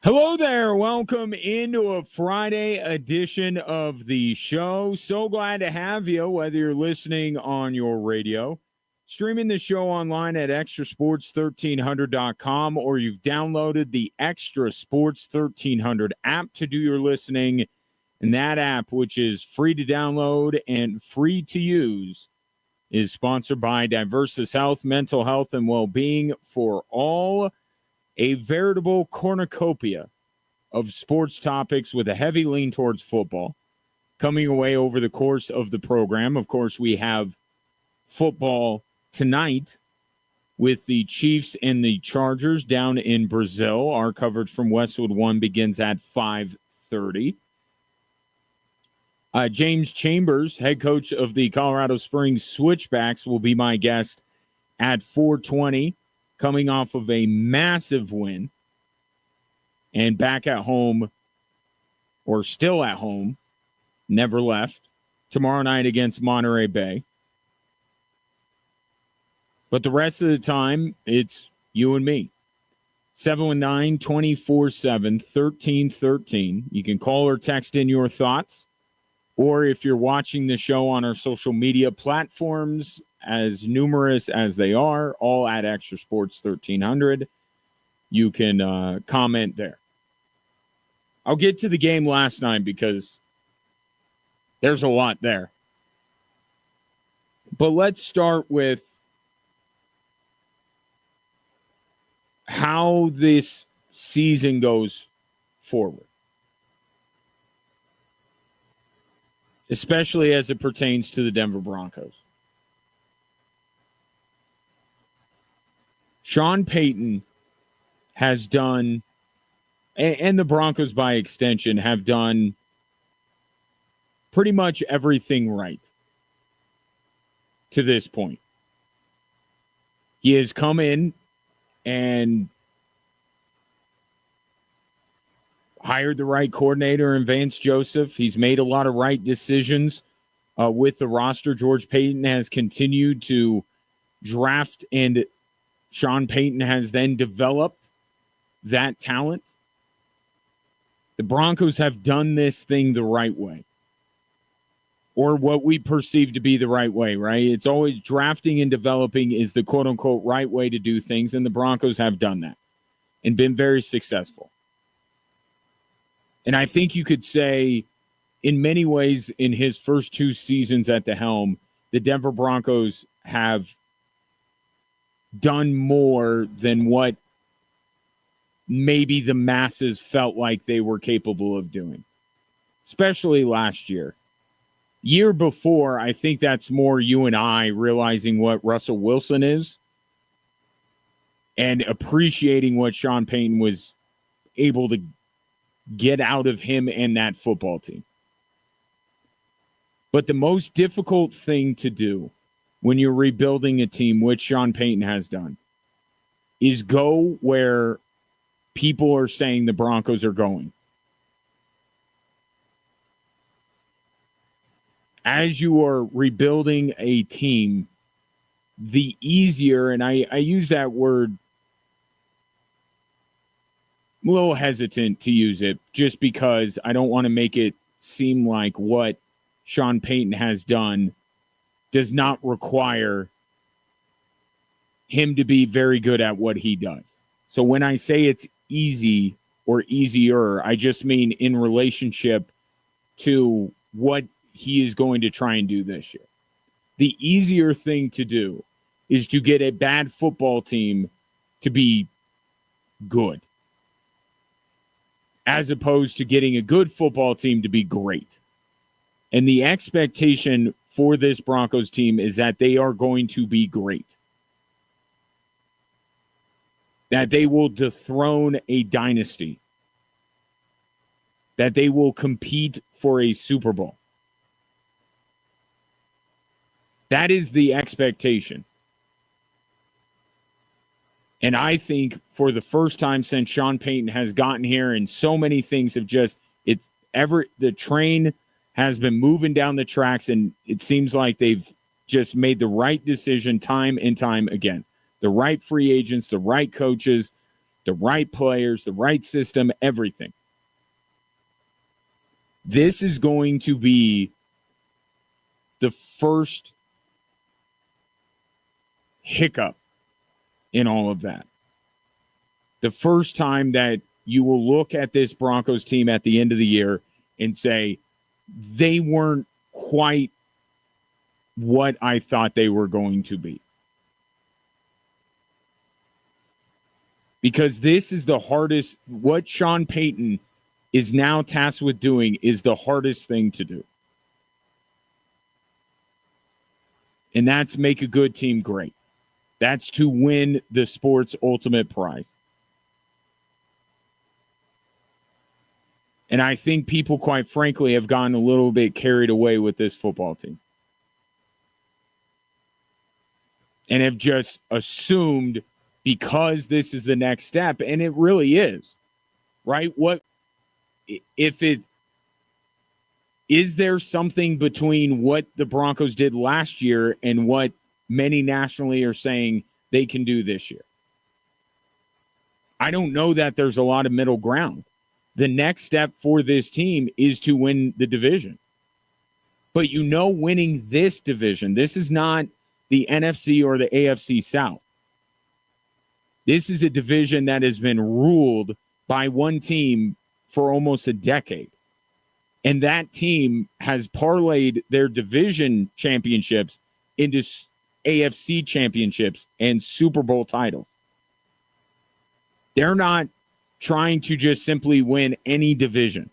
Hello there. Welcome into a Friday edition of the show. So glad to have you, whether you're listening on your radio, streaming the show online at extrasports1300.com, or you've downloaded the Extra Sports 1300 app to do your listening. And that app, which is free to download and free to use, is sponsored by Diversus Health, mental health and well-being for all. A veritable cornucopia of sports topics with a heavy lean towards football coming away over the course of the program. Of course, we have football tonight with the Chiefs and the Chargers down in Brazil. Our coverage from Westwood One begins at 5:30. James Chambers, head coach of the Colorado Springs Switchbacks, will be my guest at 4:20. Coming off of a massive win and back at home, or still at home, never left, tomorrow night against Monterey Bay. But the rest of the time, it's you and me. 719-247-1313. You can call or text in your thoughts, or if you're watching the show on our social media platforms, as numerous as they are, all at Extra Sports 1300. You can comment there. I'll get to the game last night because there's a lot there. But let's start with how this season goes forward, especially as it pertains to the Denver Broncos. Sean Payton has done, and the Broncos by extension, have done pretty much everything right to this point. He has come in and hired the right coordinator in Vance Joseph. He's made a lot of right decisions with the roster. George Payton has continued to draft, and Sean Payton has then developed that talent. The Broncos have done this thing the right way, or what we perceive to be the right way, right? It's always drafting and developing is the quote-unquote right way to do things, and the Broncos have done that and been very successful. And I think you could say, in many ways, in his first two seasons at the helm, the Denver Broncos have done more than what maybe the masses felt like they were capable of doing, especially last year. Year before, I think that's more you and I realizing what Russell Wilson is and appreciating what Sean Payton was able to get out of him and that football team. But the most difficult thing to do when you're rebuilding a team, which Sean Payton has done, is go where people are saying the Broncos are going. As you are rebuilding a team, the easier, and I use that word, I'm a little hesitant to use it just because I don't want to make it seem like what Sean Payton has done does not require him to be very good at what he does. So when I say it's easy or easier, I just mean in relationship to what he is going to try and do this year. The easier thing to do is to get a bad football team to be good, as opposed to getting a good football team to be great. And the expectation for this Broncos team is that they are going to be great, that they will dethrone a dynasty, that they will compete for a Super Bowl. That is the expectation. And I think for the first time since Sean Payton has gotten here, and so many things have just, the train has been moving down the tracks, and it seems like they've just made the right decision time and time again. The right free agents, the right coaches, the right players, the right system, everything. This is going to be the first hiccup in all of that. The first time that you will look at this Broncos team at the end of the year and say, they weren't quite what I thought they were going to be. Because this is the hardest, what Sean Payton is now tasked with doing is the hardest thing to do. And that's make a good team great. That's to win the sport's ultimate prize. And I think people, quite frankly, have gotten a little bit carried away with this football team. And have just assumed because this is the next step, and it really is, right? What if it is there something between what the Broncos did last year and what many nationally are saying they can do this year? I don't know that there's a lot of middle ground. The next step for this team is to win the division. But winning this division, this is not the NFC or the AFC South. This is a division that has been ruled by one team for almost a decade. And that team has parlayed their division championships into AFC championships and Super Bowl titles. They're not trying to just simply win any division.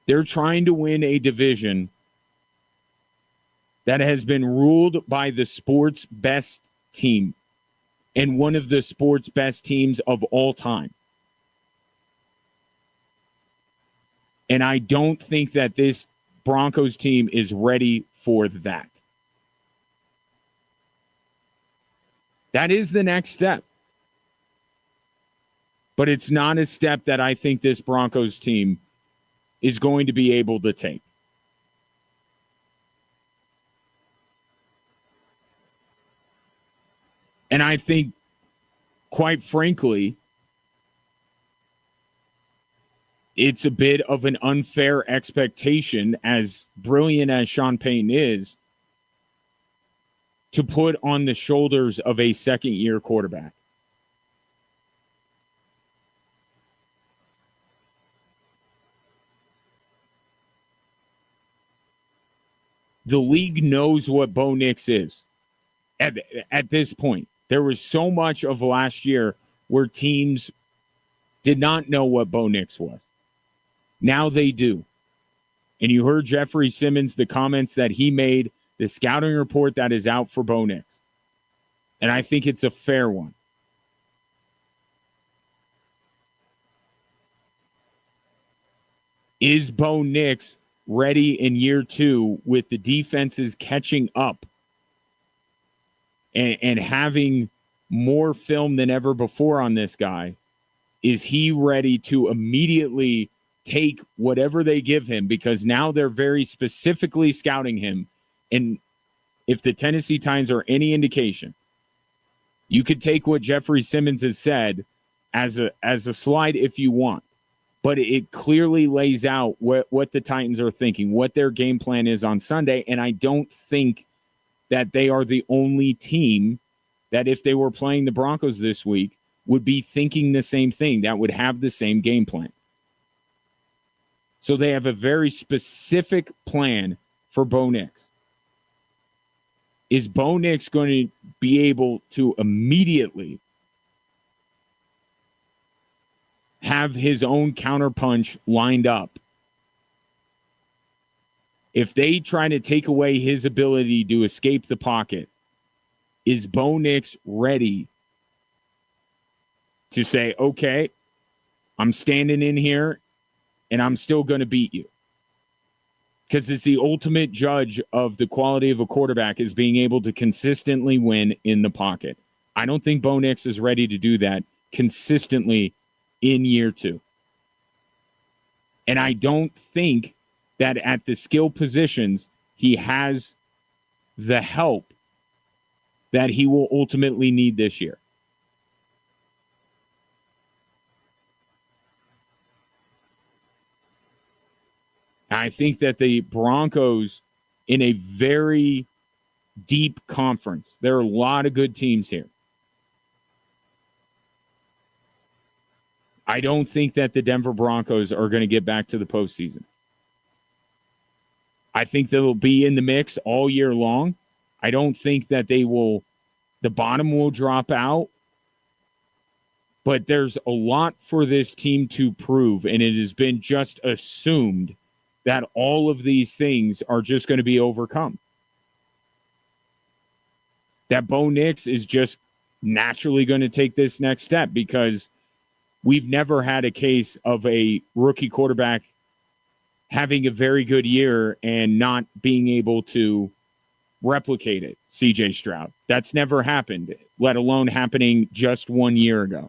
They're trying to win a division that has been ruled by the sport's best team and one of the sport's best teams of all time. And I don't think that this Broncos team is ready for that. That is the next step. But it's not a step that I think this Broncos team is going to be able to take. And I think, quite frankly, it's a bit of an unfair expectation, as brilliant as Sean Payton is, to put on the shoulders of a second-year quarterback. The league knows what Bo Nix is at this point. There was so much of last year where teams did not know what Bo Nix was. Now they do. And you heard Jeffrey Simmons, the comments that he made, the scouting report that is out for Bo Nix. And I think it's a fair one. Is Bo Nix ready in year two with the defenses catching up and having more film than ever before on this guy? Is he ready to immediately take whatever they give him? Because now they're very specifically scouting him. And if the Tennessee Titans are any indication, you could take what Jeffrey Simmons has said as a slide if you want. But it clearly lays out what the Titans are thinking, what their game plan is on Sunday. And I don't think that they are the only team that, if they were playing the Broncos this week, would be thinking the same thing, that would have the same game plan. So they have a very specific plan for Bo Nix. Is Bo Nix going to be able to immediately have his own counterpunch lined up? If they try to take away his ability to escape the pocket, is Bo Nix ready to say, okay, I'm standing in here and I'm still going to beat you? Because it's the ultimate judge of the quality of a quarterback, is being able to consistently win in the pocket. I don't think Bo Nix is ready to do that consistently in year two. And I don't think that at the skill positions he has the help that he will ultimately need this year. I think that the Broncos, in a very deep conference, there are a lot of good teams here. I don't think that the Denver Broncos are going to get back to the postseason. I think they'll be in the mix all year long. I don't think that the bottom will drop out. But there's a lot for this team to prove, and it has been just assumed that all of these things are just going to be overcome. That Bo Nix is just naturally going to take this next step because we've never had a case of a rookie quarterback having a very good year and not being able to replicate it, CJ Stroud. That's never happened, let alone happening just 1 year ago.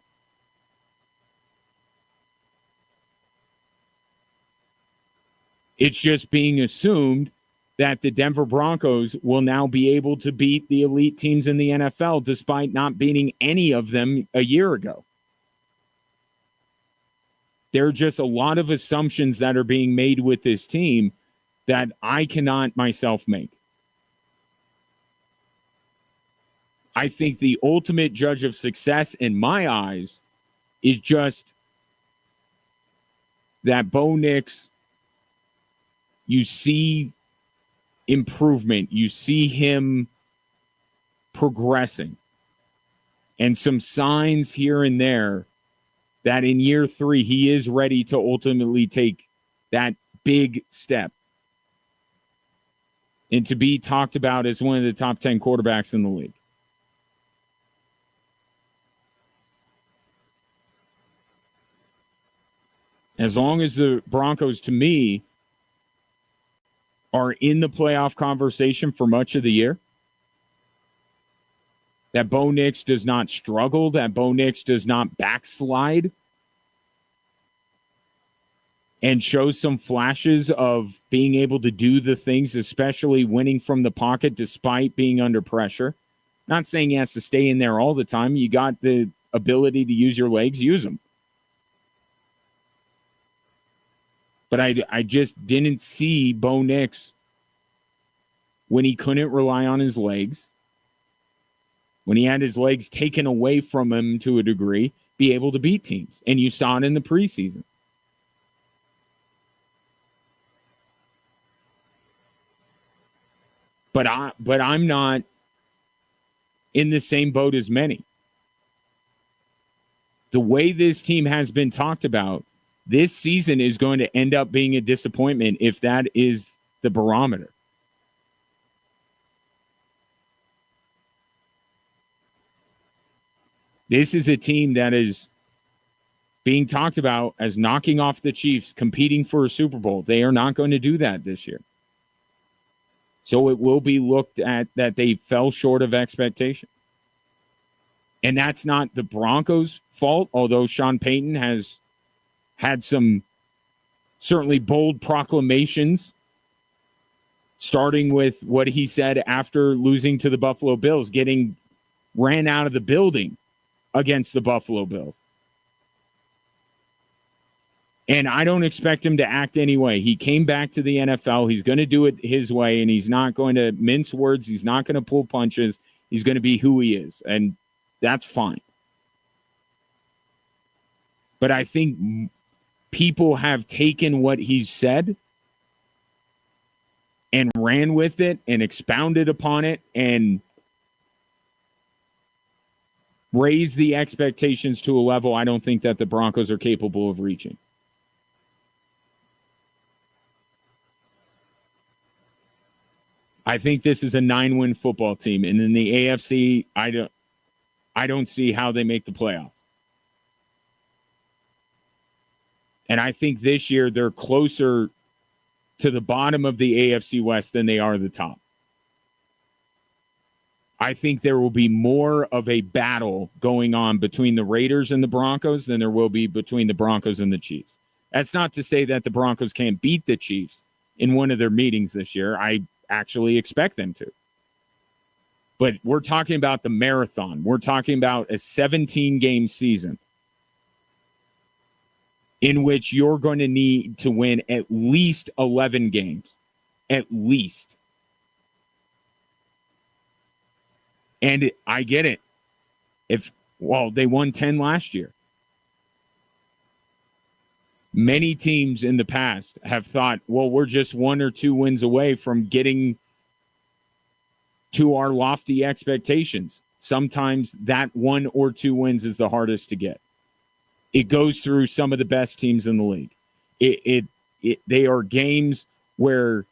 It's just being assumed that the Denver Broncos will now be able to beat the elite teams in the NFL despite not beating any of them a year ago. There are just a lot of assumptions that are being made with this team that I cannot myself make. I think the ultimate judge of success in my eyes is just that Bo Nix, you see improvement. You see him progressing. And some signs here and there that in year 3, he is ready to ultimately take that big step and to be talked about as one of the top 10 quarterbacks in the league. As long as the Broncos, to me, are in the playoff conversation for much of the year, that Bo Nix does not struggle, that Bo Nix does not backslide, and shows some flashes of being able to do the things, especially winning from the pocket despite being under pressure. Not saying he has to stay in there all the time. You got the ability to use your legs, use them. But I just didn't see Bo Nix when he couldn't rely on his legs, when he had his legs taken away from him to a degree, be able to beat teams. And you saw it in the preseason. But I'm not in the same boat as many. The way this team has been talked about, this season is going to end up being a disappointment if that is the barometer. This is a team that is being talked about as knocking off the Chiefs, competing for a Super Bowl. They are not going to do that this year. So it will be looked at that they fell short of expectation. And that's not the Broncos' fault, although Sean Payton has had some certainly bold proclamations, starting with what he said after losing to the Buffalo Bills, getting ran out of the building against the Buffalo Bills. And I don't expect him to act anyway. He came back to the NFL. He's going to do it his way, and he's not going to mince words. He's not going to pull punches. He's going to be who he is, and that's fine. But I think people have taken what he's said and ran with it and expounded upon it and raised the expectations to a level I don't think that the Broncos are capable of reaching. I think this is a 9-win football team. And in the AFC, I don't see how they make the playoffs. And I think this year they're closer to the bottom of the AFC West than they are the top. I think there will be more of a battle going on between the Raiders and the Broncos than there will be between the Broncos and the Chiefs. That's not to say that the Broncos can't beat the Chiefs in one of their meetings this year. I actually expect them to. But we're talking about the marathon. We're talking about a 17-game season. in which you're going to need to win at least 11 games. At least. And I get it. They won 10 last year. Many teams in the past have thought, well, we're just 1 or 2 wins away from getting to our lofty expectations. Sometimes that 1 or 2 wins is the hardest to get. It goes through some of the best teams in the league. They are games where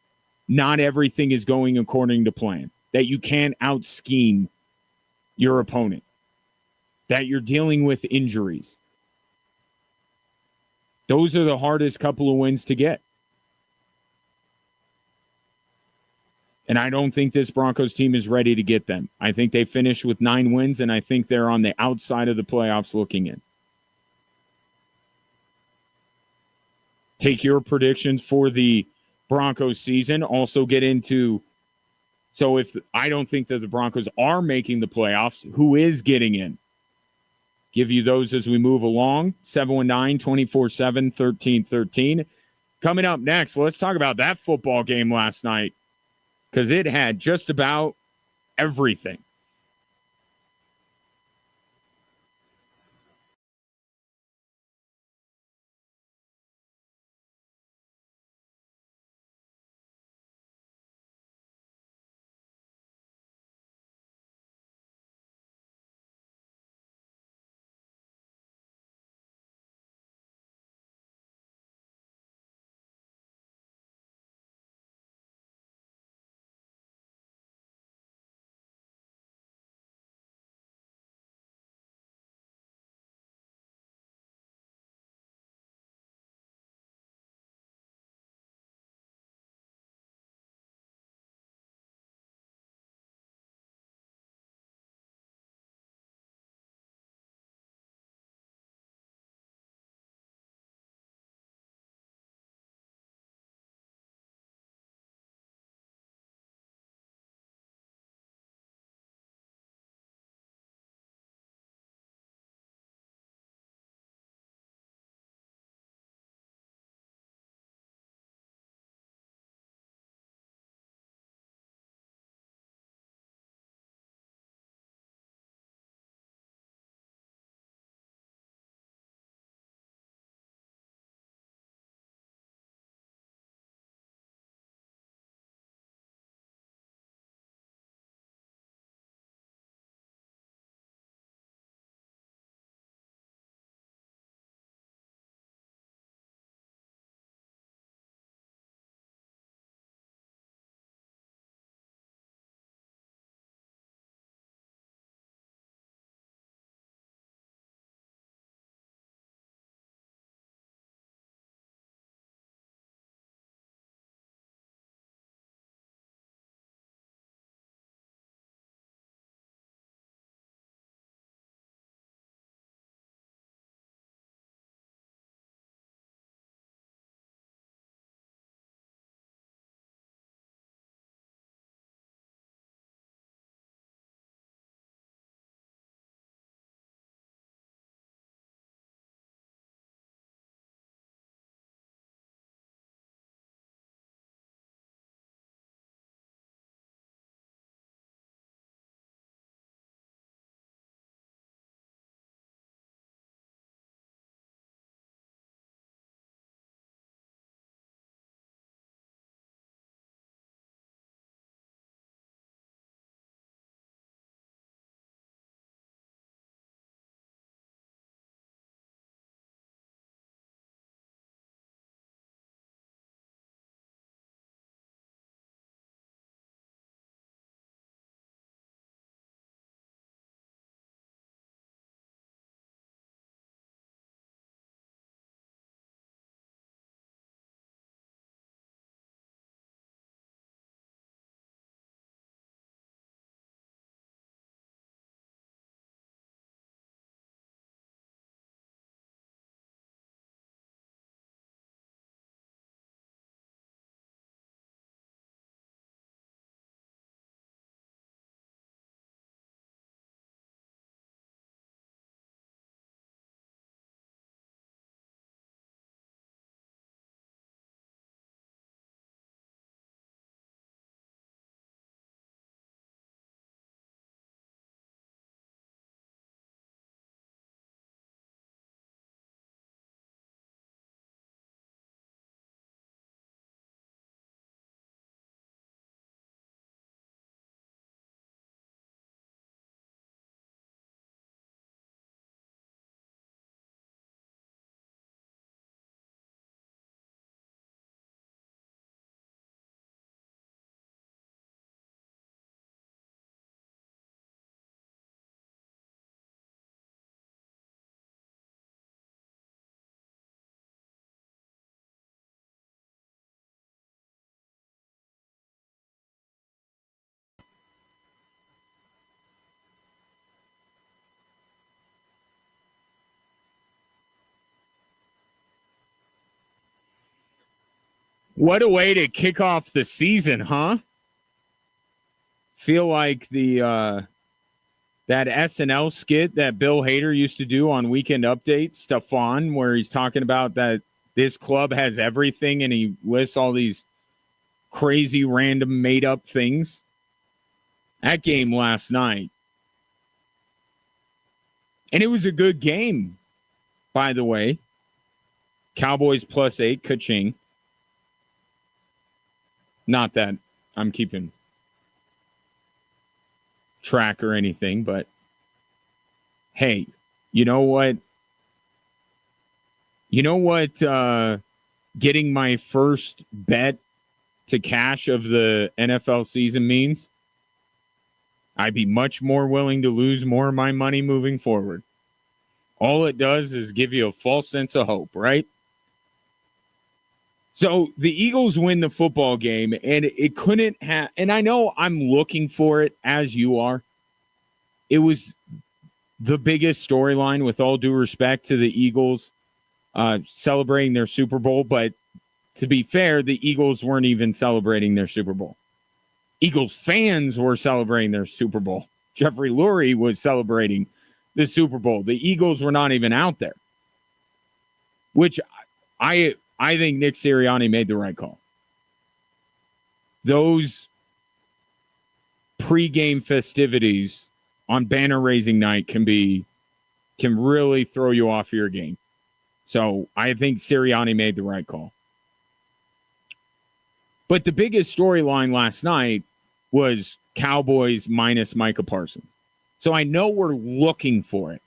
not everything is going according to plan, that you can't out-scheme your opponent, that you're dealing with injuries. Those are the hardest couple of wins to get. And I don't think this Broncos team is ready to get them. I think they finished with 9 wins, and I think they're on the outside of the playoffs looking in. Take your predictions for the Broncos season. Also get into, so if I don't think that the Broncos are making the playoffs, who is getting in? Give you those as we move along. 719-247-1313. Coming up next, let's talk about that football game last night, because it had just about everything. What a way to kick off the season, huh? Feel like the that SNL skit that Bill Hader used to do on Weekend Update, Stefan, where he's talking about that this club has everything and he lists all these crazy, random, made-up things. That game last night. And it was a good game, by the way. Cowboys +8, ka-ching. Not that I'm keeping track or anything, but hey, you know what? Getting my first bet to cash of the NFL season means? I'd be much more willing to lose more of my money moving forward. All it does is give you a false sense of hope, right? So the Eagles win the football game, and it couldn't have, and I know I'm looking for it as you are. It was the biggest storyline, with all due respect to the Eagles celebrating their Super Bowl, but to be fair, the Eagles weren't even celebrating their Super Bowl. Eagles fans were celebrating their Super Bowl. Jeffrey Lurie was celebrating the Super Bowl. The Eagles were not even out there, which I think Nick Sirianni made the right call. Those pregame festivities on banner raising night can really throw you off your game. So I think Sirianni made the right call. But the biggest storyline last night was Cowboys minus Micah Parsons. So I know we're looking for it.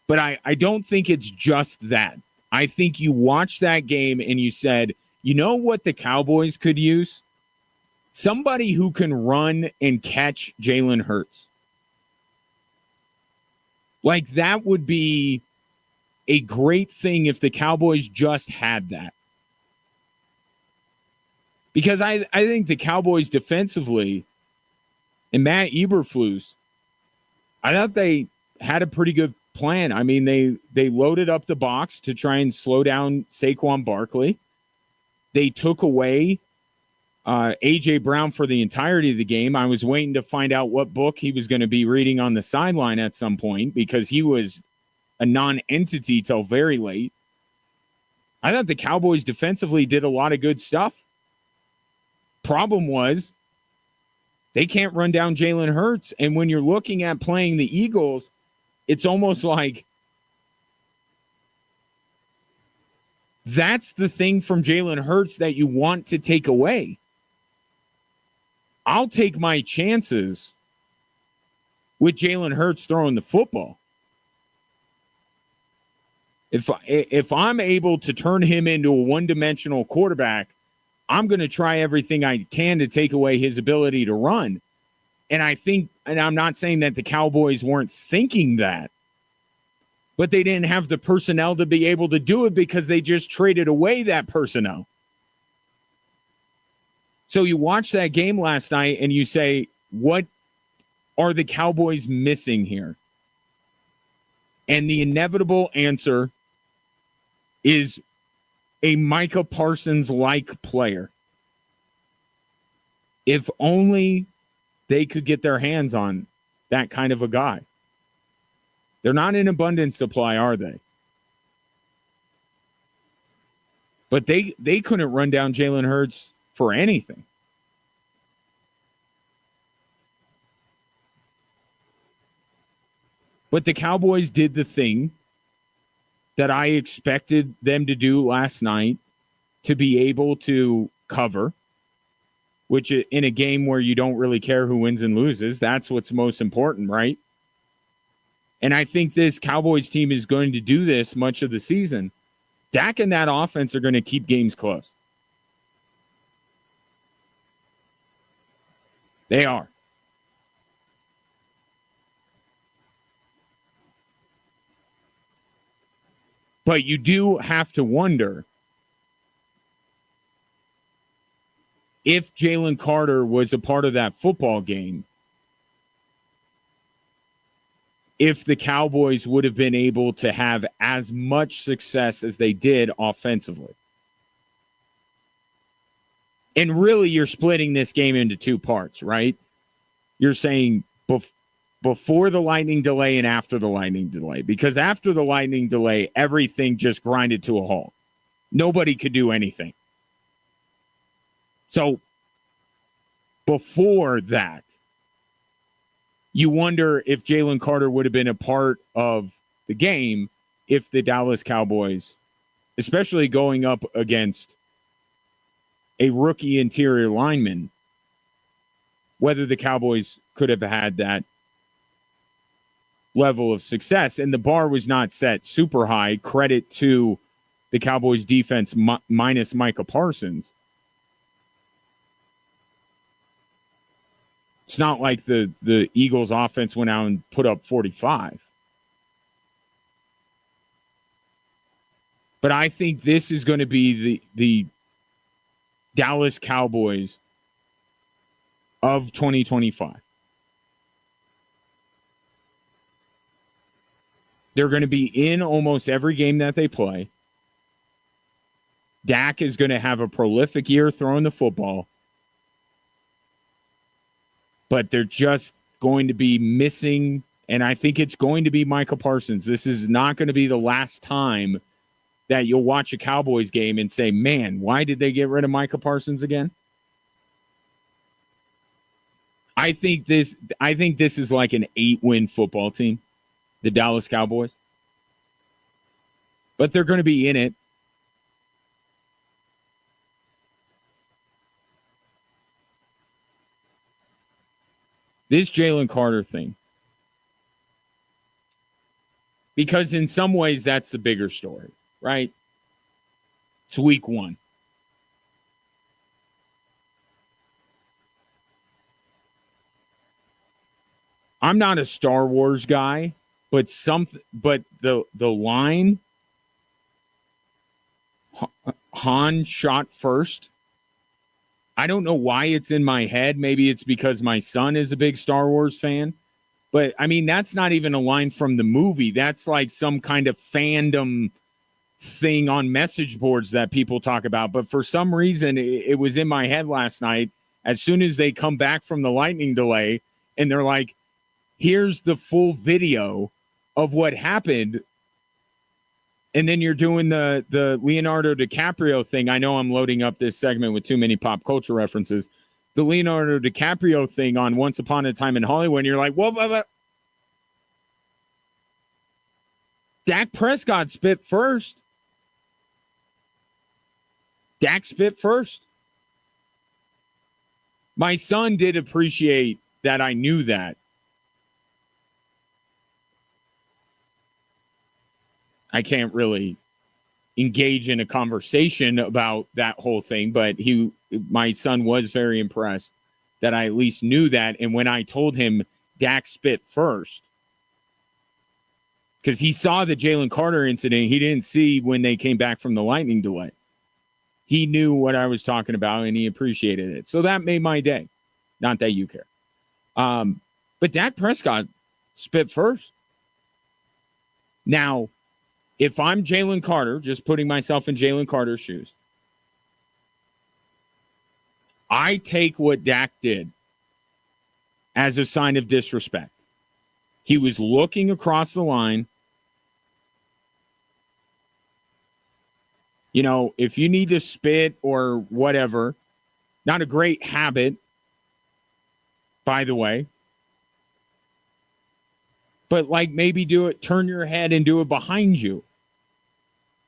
But I don't think it's just that. I think you watched that game and you said, you know what the Cowboys could use? Somebody who can run and catch Jalen Hurts. Like, that would be a great thing if the Cowboys just had that. Because I think the Cowboys defensively, and Matt Eberflus, I thought they had a pretty good plan. I mean, they loaded up the box to try and slow down Saquon Barkley. They took away A.J. Brown for the entirety of the game. I was waiting to find out what book he was going to be reading on the sideline at some point, because he was a non-entity till very late. I thought the Cowboys defensively did a lot of good stuff. Problem was, they can't run down Jalen Hurts. And when you're looking at playing the Eagles, it's almost like that's the thing from Jalen Hurts that you want to take away. I'll take my chances with Jalen Hurts throwing the football. If I'm able to turn him into a one-dimensional quarterback, I'm going to try everything I can to take away his ability to run. And I think, and I'm not saying that the Cowboys weren't thinking that, but they didn't have the personnel to be able to do it because they just traded away that personnel. So you watch that game last night and you say, what are the Cowboys missing here? And the inevitable answer is a Micah Parsons-like player. If only they could get their hands on that kind of a guy. They're not in abundant supply, are they? But they couldn't run down Jalen Hurts for anything. But the Cowboys did the thing that I expected them to do last night, to be able to cover, which in a game where you don't really care who wins and loses, that's what's most important, right? And I think this Cowboys team is going to do this much of the season. Dak and that offense are going to keep games close. They are. But you do have to wonder if Jalen Carter was a part of that football game, if the Cowboys would have been able to have as much success as they did offensively. And really, you're splitting this game into two parts, right? You're saying before the lightning delay and after the lightning delay. Because after the lightning delay, everything just grinded to a halt. Nobody could do anything. So before that, you wonder if Jalen Carter would have been a part of the game if the Dallas Cowboys, especially going up against a rookie interior lineman, whether the Cowboys could have had that level of success. And the bar was not set super high. Credit to the Cowboys defense minus Micah Parsons. It's not like the Eagles offense went out and put up 45. But I think this is going to be the Dallas Cowboys of 2025. They're going to be in almost every game that they play. Dak is going to have a prolific year throwing the football. But they're just going to be missing, and I think it's going to be Micah Parsons. This is not going to be the last time that you'll watch a Cowboys game and say, man, why did they get rid of Micah Parsons again? I think this is like an 8-win football team, the Dallas Cowboys. But they're going to be in it. This Jalen Carter thing. Because in some ways, that's the bigger story, right? It's week 1. I'm not a Star Wars guy, but the line Han shot first. I don't know why it's in my head. Maybe it's because my son is a big Star Wars fan. But, I mean, that's not even a line from the movie. That's like some kind of fandom thing on message boards that people talk about. But for some reason, it was in my head last night. As soon as they come back from the lightning delay and they're like, here's the full video of what happened. And then you're doing the Leonardo DiCaprio thing. I know I'm loading up this segment with too many pop culture references. The Leonardo DiCaprio thing on Once Upon a Time in Hollywood. And you're like, whoa. Dak Prescott spit first. Dak spit first. My son did appreciate that I knew that. I can't really engage in a conversation about that whole thing, but my son was very impressed that I at least knew that. And when I told him Dak spit first, because he saw the Jalen Carter incident, he didn't see when they came back from the lightning delay. He knew what I was talking about, and he appreciated it. So that made my day. Not that you care. But Dak Prescott spit first. Now, if I'm Jalen Carter, just putting myself in Jalen Carter's shoes, I take what Dak did as a sign of disrespect. He was looking across the line. You know, if you need to spit or whatever, not a great habit, by the way. But like maybe do it, turn your head and do it behind you.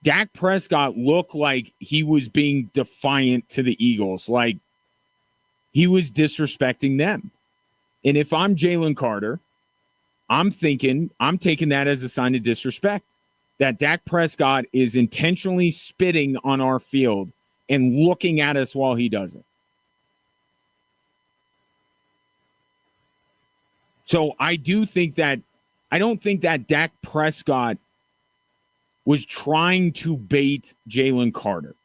Dak Prescott looked like he was being defiant to the Eagles, like he was disrespecting them. And if I'm Jalen Carter, I'm taking that as a sign of disrespect, that Dak Prescott is intentionally spitting on our field and looking at us while he does it. So I don't think that Dak Prescott was trying to bait Jalen Carter.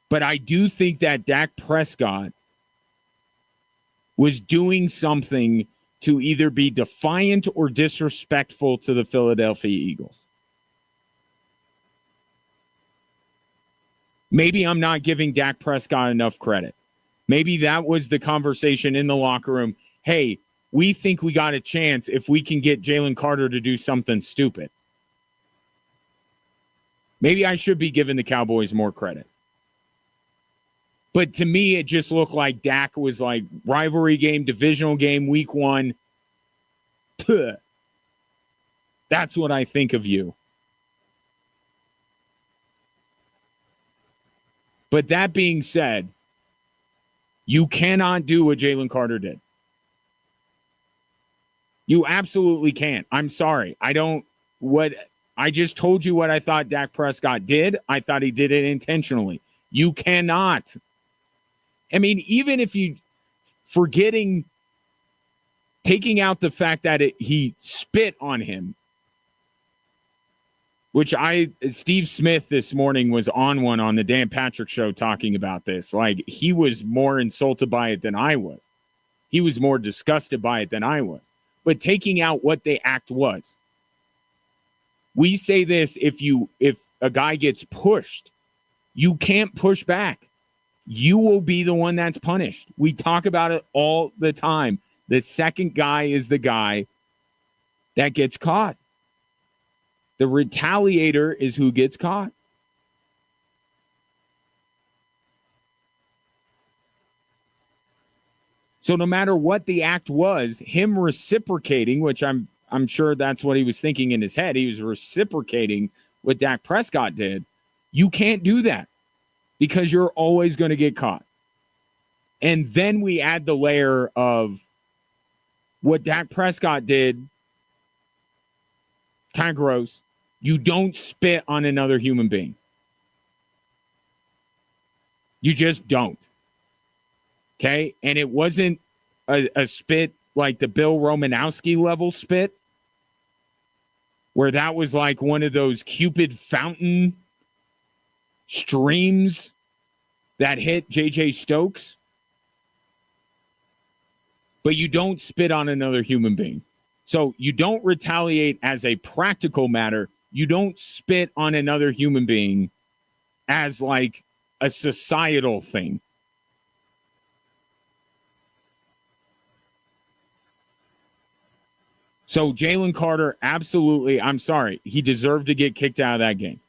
But I do think that Dak Prescott was doing something to either be defiant or disrespectful to the Philadelphia Eagles. Maybe I'm not giving Dak Prescott enough credit. Maybe that was the conversation in the locker room. Hey, we think we got a chance if we can get Jalen Carter to do something stupid. Maybe I should be giving the Cowboys more credit. But to me, it just looked like Dak was like rivalry game, divisional game, week 1. Puh. That's what I think of you. But that being said, you cannot do what Jalen Carter did. You absolutely can't. I'm sorry. I just told you what I thought Dak Prescott did. I thought he did it intentionally. You cannot. I mean, even if you taking out the fact that he spit on him, which Steve Smith this morning was on one on the Dan Patrick Show talking about this. Like, he was more insulted by it than I was. He was more disgusted by it than I was. But taking out what the act was. We say this, if a guy gets pushed, you can't push back. You will be the one that's punished. We talk about it all the time. The second guy is the guy that gets caught. The retaliator is who gets caught. So no matter what the act was, him reciprocating, which I'm sure that's what he was thinking in his head, he was reciprocating what Dak Prescott did. You can't do that because you're always going to get caught. And then we add the layer of what Dak Prescott did, kind of gross. You don't spit on another human being. You just don't. Okay? And it wasn't a spit like the Bill Romanowski level spit, where that was like one of those Cupid fountain streams that hit J.J. Stokes. But you don't spit on another human being. So you don't retaliate as a practical matter. You don't spit on another human being as like a societal thing. So Jalen Carter, absolutely, I'm sorry, he deserved to get kicked out of that game.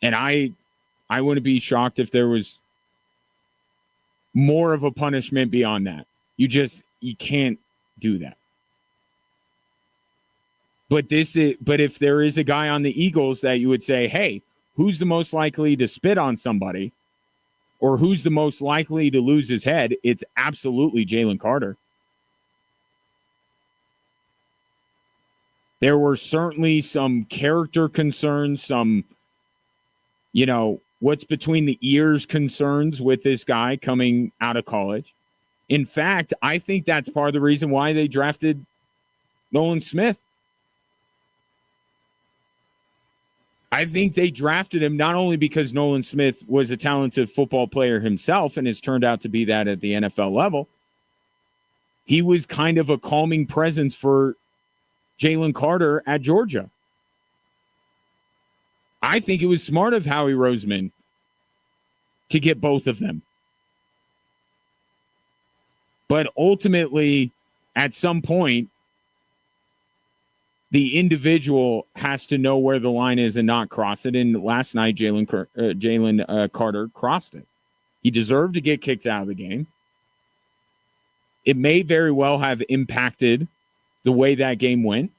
And I wouldn't be shocked if there was more of a punishment beyond that. You can't do that. But if there is a guy on the Eagles that you would say, hey, who's the most likely to spit on somebody or who's the most likely to lose his head, it's absolutely Jalen Carter. There were certainly some character concerns, some, what's between the ears concerns with this guy coming out of college. In fact, I think that's part of the reason why they drafted Nolan Smith. I think they drafted him not only because Nolan Smith was a talented football player himself and has turned out to be that at the NFL level. He was kind of a calming presence for Jalen Carter at Georgia. I think it was smart of Howie Roseman to get both of them. But ultimately, at some point, the individual has to know where the line is and not cross it. And last night, Jalen Carter crossed it. He deserved to get kicked out of the game. It may very well have impacted the way that game went.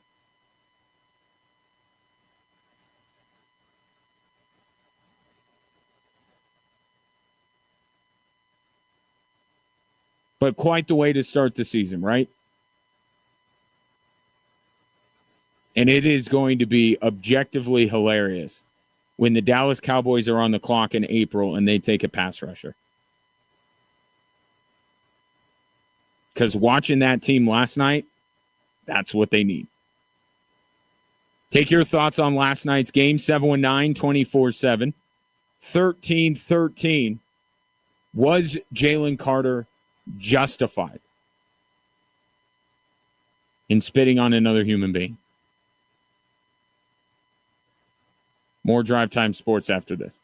But quite the way to start the season, right? And it is going to be objectively hilarious when the Dallas Cowboys are on the clock in April and they take a pass rusher. Because watching that team last night, that's what they need. Take your thoughts on last night's game, 719-24-7. 13-13. Was Jalen Carter justified in spitting on another human being? More Drive Time Sports after this.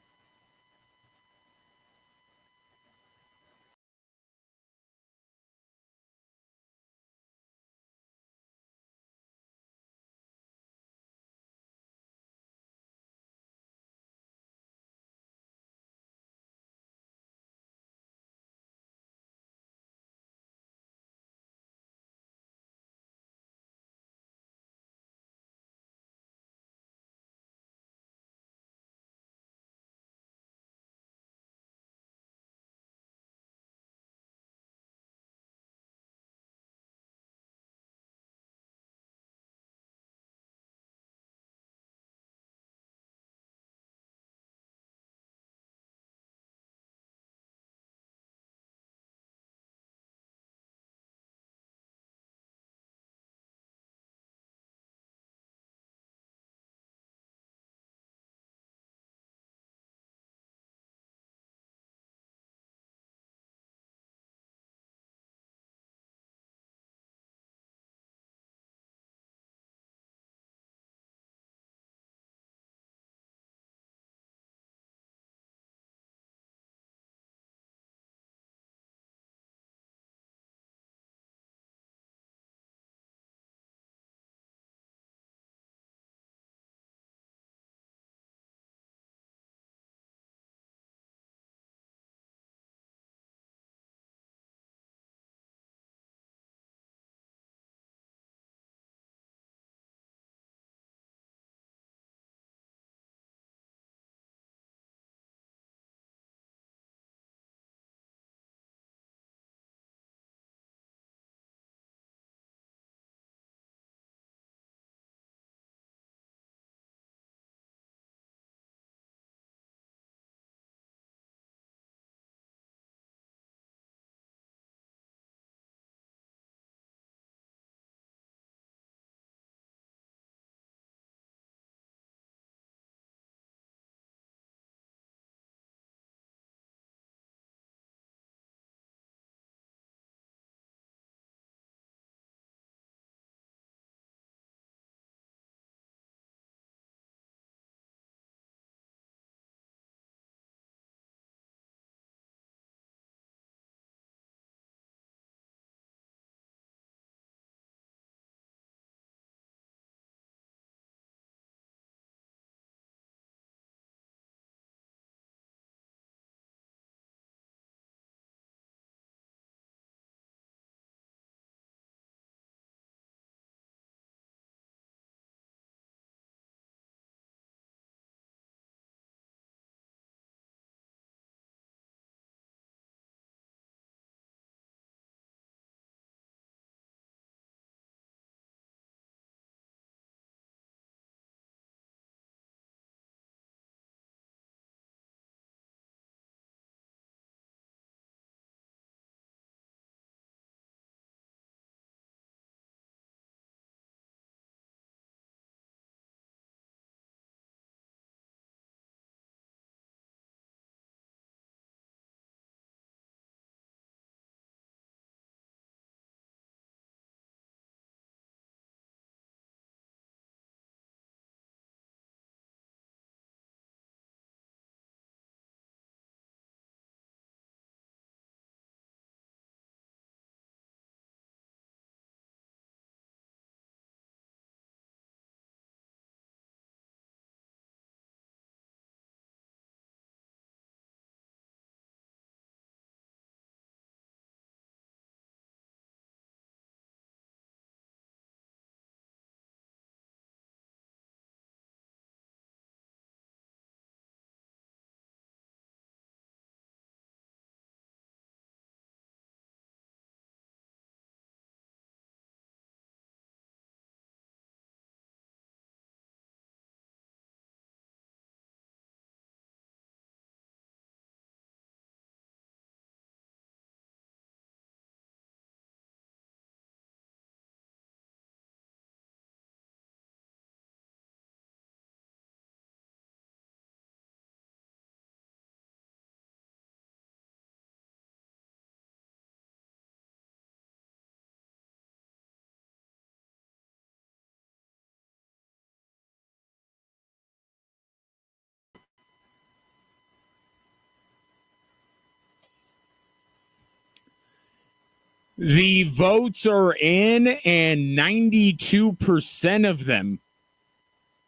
The votes are in, and 92% of them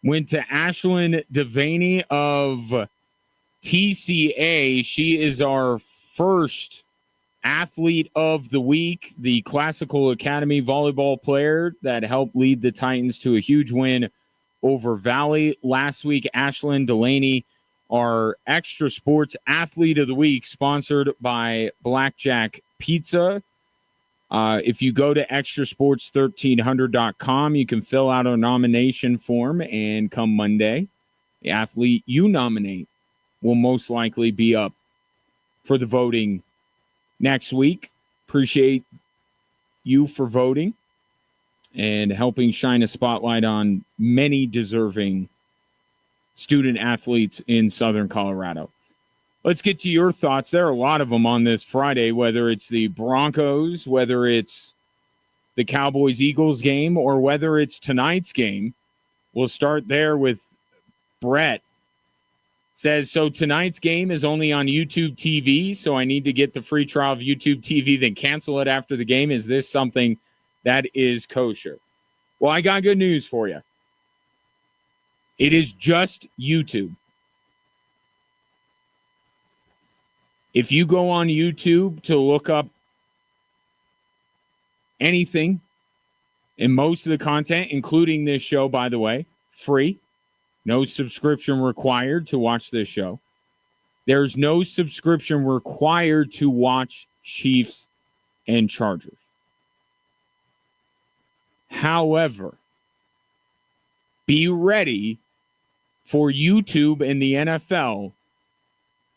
went to Ashlyn Devaney of TCA. She is our first athlete of the week, the Classical Academy volleyball player that helped lead the Titans to a huge win over Valley last week. Ashlyn Delaney, our Extra Sports Athlete of the Week, sponsored by Blackjack Pizza. If you go to extrasports1300.com, you can fill out a nomination form, and come Monday, the athlete you nominate will most likely be up for the voting next week. Appreciate you for voting and helping shine a spotlight on many deserving student athletes in Southern Colorado. Let's get to your thoughts. There are a lot of them on this Friday, whether it's the Broncos, whether it's the Cowboys-Eagles game, or whether it's tonight's game. We'll start there with Brett. Says, so tonight's game is only on YouTube TV, so I need to get the free trial of YouTube TV, then cancel it after the game. Is this something that is kosher? Well, I got good news for you. It is just YouTube. If you go on YouTube to look up anything, and most of the content, including this show, by the way, free, no subscription required to watch this show. There's no subscription required to watch Chiefs and Chargers. However, be ready for YouTube and the NFL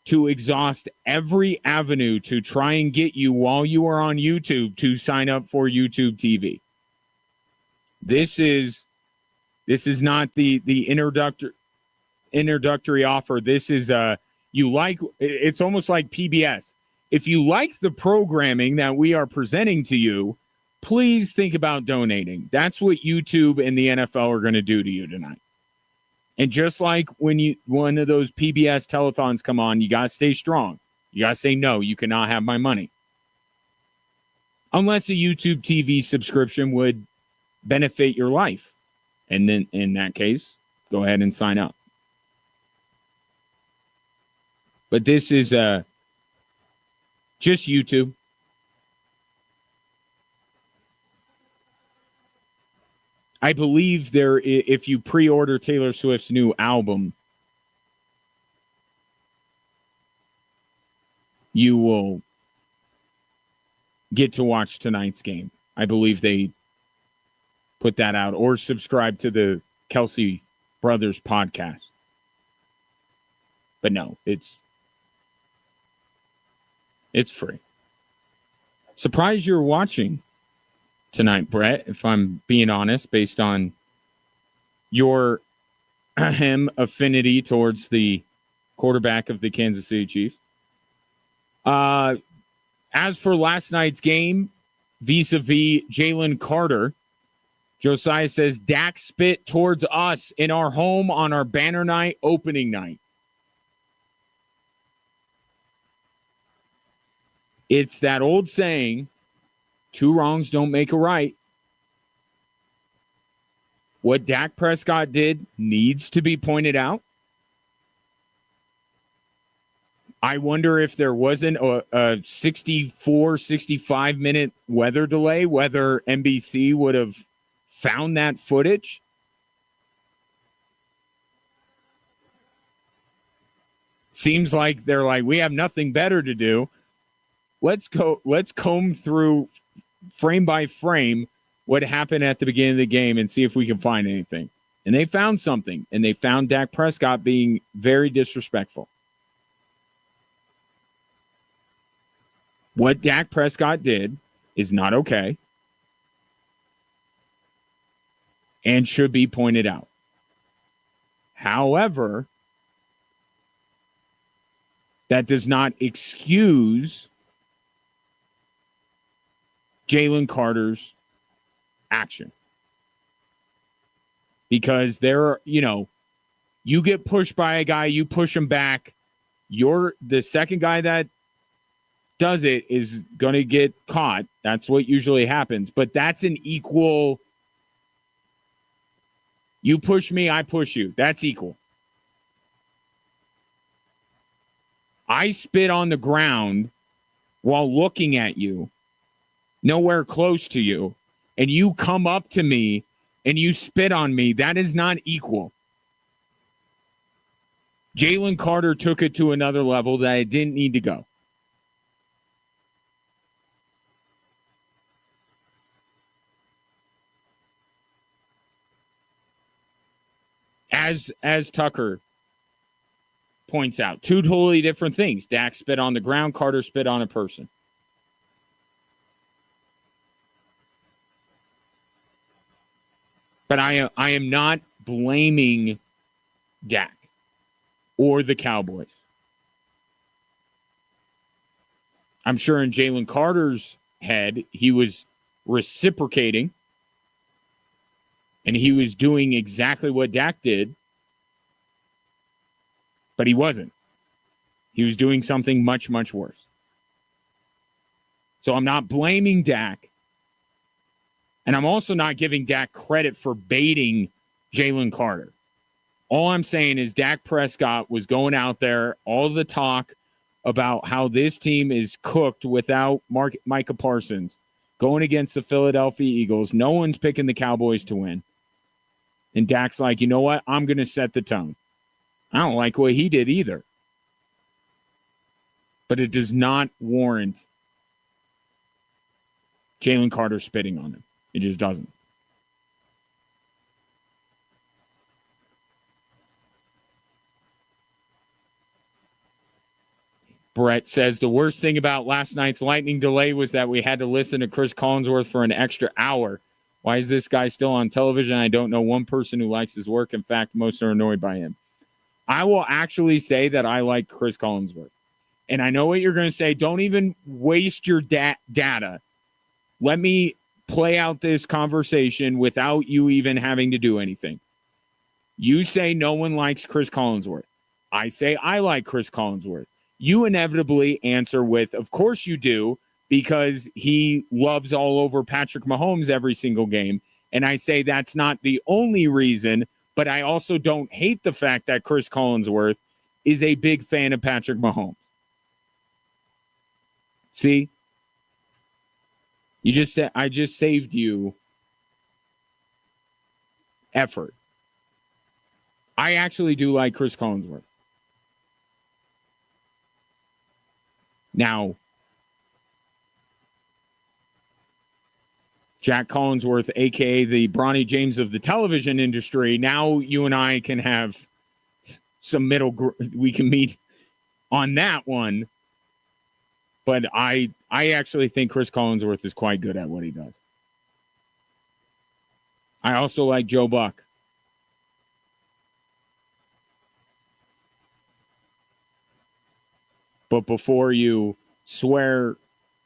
to exhaust every avenue to try and get you while you are on YouTube to sign up for YouTube TV. This is not the introductory offer. This is it's almost like PBS. If you like the programming that we are presenting to you, please think about donating. That's what YouTube and the NFL are going to do to you tonight. And just like when one of those PBS telethons come on, you got to stay strong. You got to say, no, you cannot have my money. Unless a YouTube TV subscription would benefit your life. And then in that case, go ahead and sign up. But this is just YouTube. I believe if you pre-order Taylor Swift's new album, you will get to watch tonight's game. I believe they put that out, or subscribe to the Kelsey Brothers podcast. But no, it's free. Surprised you're watching tonight, Brett, if I'm being honest, based on your affinity towards the quarterback of the Kansas City Chiefs. As for last night's game, vis-a-vis Jalen Carter, Josiah says, Dak spit towards us in our home on our banner night, opening night. It's that old saying, two wrongs don't make a right. What Dak Prescott did needs to be pointed out. I wonder if there wasn't a 64, 65-minute weather delay, whether NBC would have found that footage. Seems like they're like, we have nothing better to do. Let's comb through frame by frame what happened at the beginning of the game and see if we can find anything. And they found something, and they found Dak Prescott being very disrespectful. What Dak Prescott did is not okay and should be pointed out. However, that does not excuse Jalen Carter's action. Because you get pushed by a guy, you push him back. You're the second guy that does it is going to get caught. That's what usually happens. But that's an equal. You push me, I push you. That's equal. I spit on the ground while looking at you, nowhere close to you, and you come up to me and you spit on me. That is not equal. Jalen Carter took it to another level that it didn't need to go. As Tucker points out, two totally different things. Dak spit on the ground, Carter spit on a person. But I am not blaming Dak or the Cowboys. I'm sure in Jalen Carter's head, he was reciprocating and he was doing exactly what Dak did, but he wasn't. He was doing something much, much worse. So I'm not blaming Dak. And I'm also not giving Dak credit for baiting Jalen Carter. All I'm saying is Dak Prescott was going out there, all the talk about how this team is cooked without Micah Parsons, going against the Philadelphia Eagles. No one's picking the Cowboys to win. And Dak's like, you know what? I'm going to set the tone. I don't like what he did either. But it does not warrant Jalen Carter spitting on him. It just doesn't. Brett says the worst thing about last night's lightning delay was that we had to listen to Chris Collinsworth for an extra hour. Why is this guy still on television? I don't know one person who likes his work. In fact, most are annoyed by him. I will actually say that I like Chris Collinsworth. And I know what you're going to say. Don't even waste your data. Let me play out this conversation without you even having to do anything. You say no one likes Chris Collinsworth. I say I like Chris Collinsworth. You inevitably answer with, of course you do, because he loves all over Patrick Mahomes every single game. And I say that's not the only reason, but I also don't hate the fact that Chris Collinsworth is a big fan of Patrick Mahomes. See? You just said I just saved you effort. I actually do like Chris Collinsworth. Now, Jack Collinsworth, a.k.a. the Bronny James of the television industry, now you and I can have some we can meet on that one. But I actually think Chris Collinsworth is quite good at what he does. I also like Joe Buck. But before you swear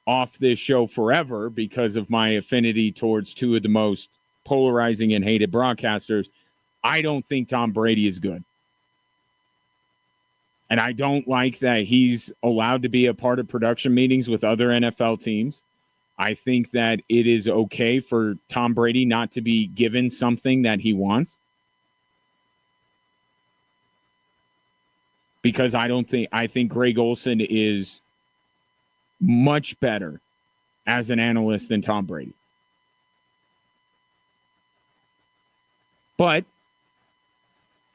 off this show forever because of my affinity towards two of the most polarizing and hated broadcasters, I don't think Tom Brady is good. And I don't like that he's allowed to be a part of production meetings with other NFL teams. I think that it is okay for Tom Brady not to be given something that he wants. Because I think Greg Olsen is much better as an analyst than Tom Brady. But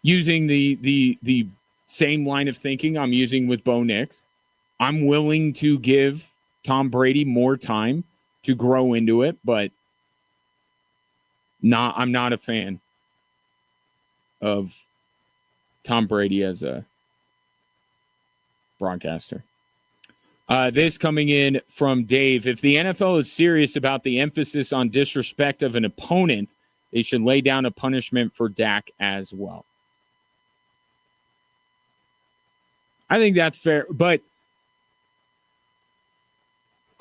using the same line of thinking I'm using with Bo Nix, I'm willing to give Tom Brady more time to grow into it, but I'm not a fan of Tom Brady as a broadcaster. This coming in from Dave. If the NFL is serious about the emphasis on disrespect of an opponent, they should lay down a punishment for Dak as well. I think that's fair, but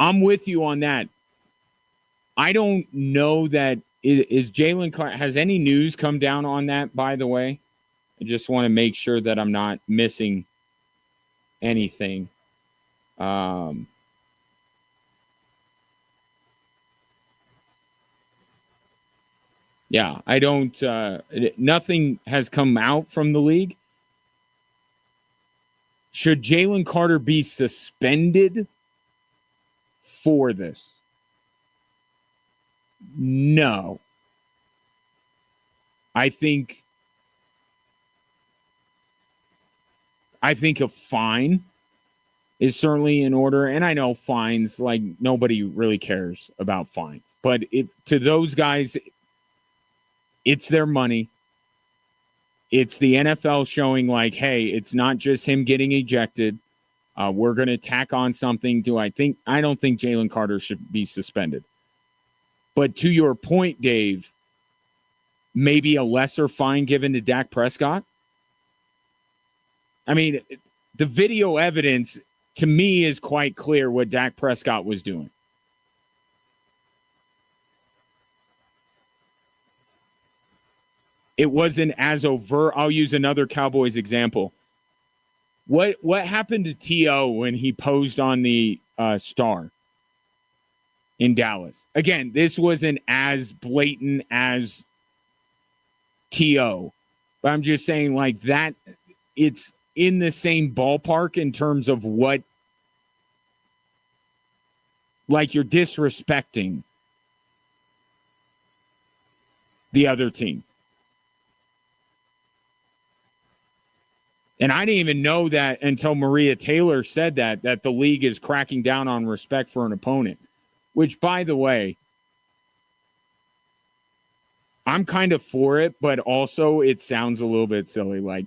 I'm with you on that. I don't know that is Jalen Carter. Has any news come down on that, by the way? I just want to make sure that I'm not missing anything. Yeah, I don't. Nothing has come out from the league. Should Jalen Carter be suspended for this? No. I think a fine is certainly in order, and I know fines, like, nobody really cares about fines, but if to those guys, it's their money. It's the NFL showing, like, hey, it's not just him getting ejected. We're going to tack on something. I don't think Jalen Carter should be suspended. But to your point, Dave, maybe a lesser fine given to Dak Prescott. I mean, the video evidence to me is quite clear what Dak Prescott was doing. It wasn't as overt. I'll use another Cowboys example. What happened to T.O. when he posed on the Star in Dallas? Again, this wasn't as blatant as T.O., but I'm just saying, like, that it's in the same ballpark in terms of what, like, you're disrespecting the other team. And I didn't even know that until Maria Taylor said that the league is cracking down on respect for an opponent, which, by the way, I'm kind of for it, but also it sounds a little bit silly. Like,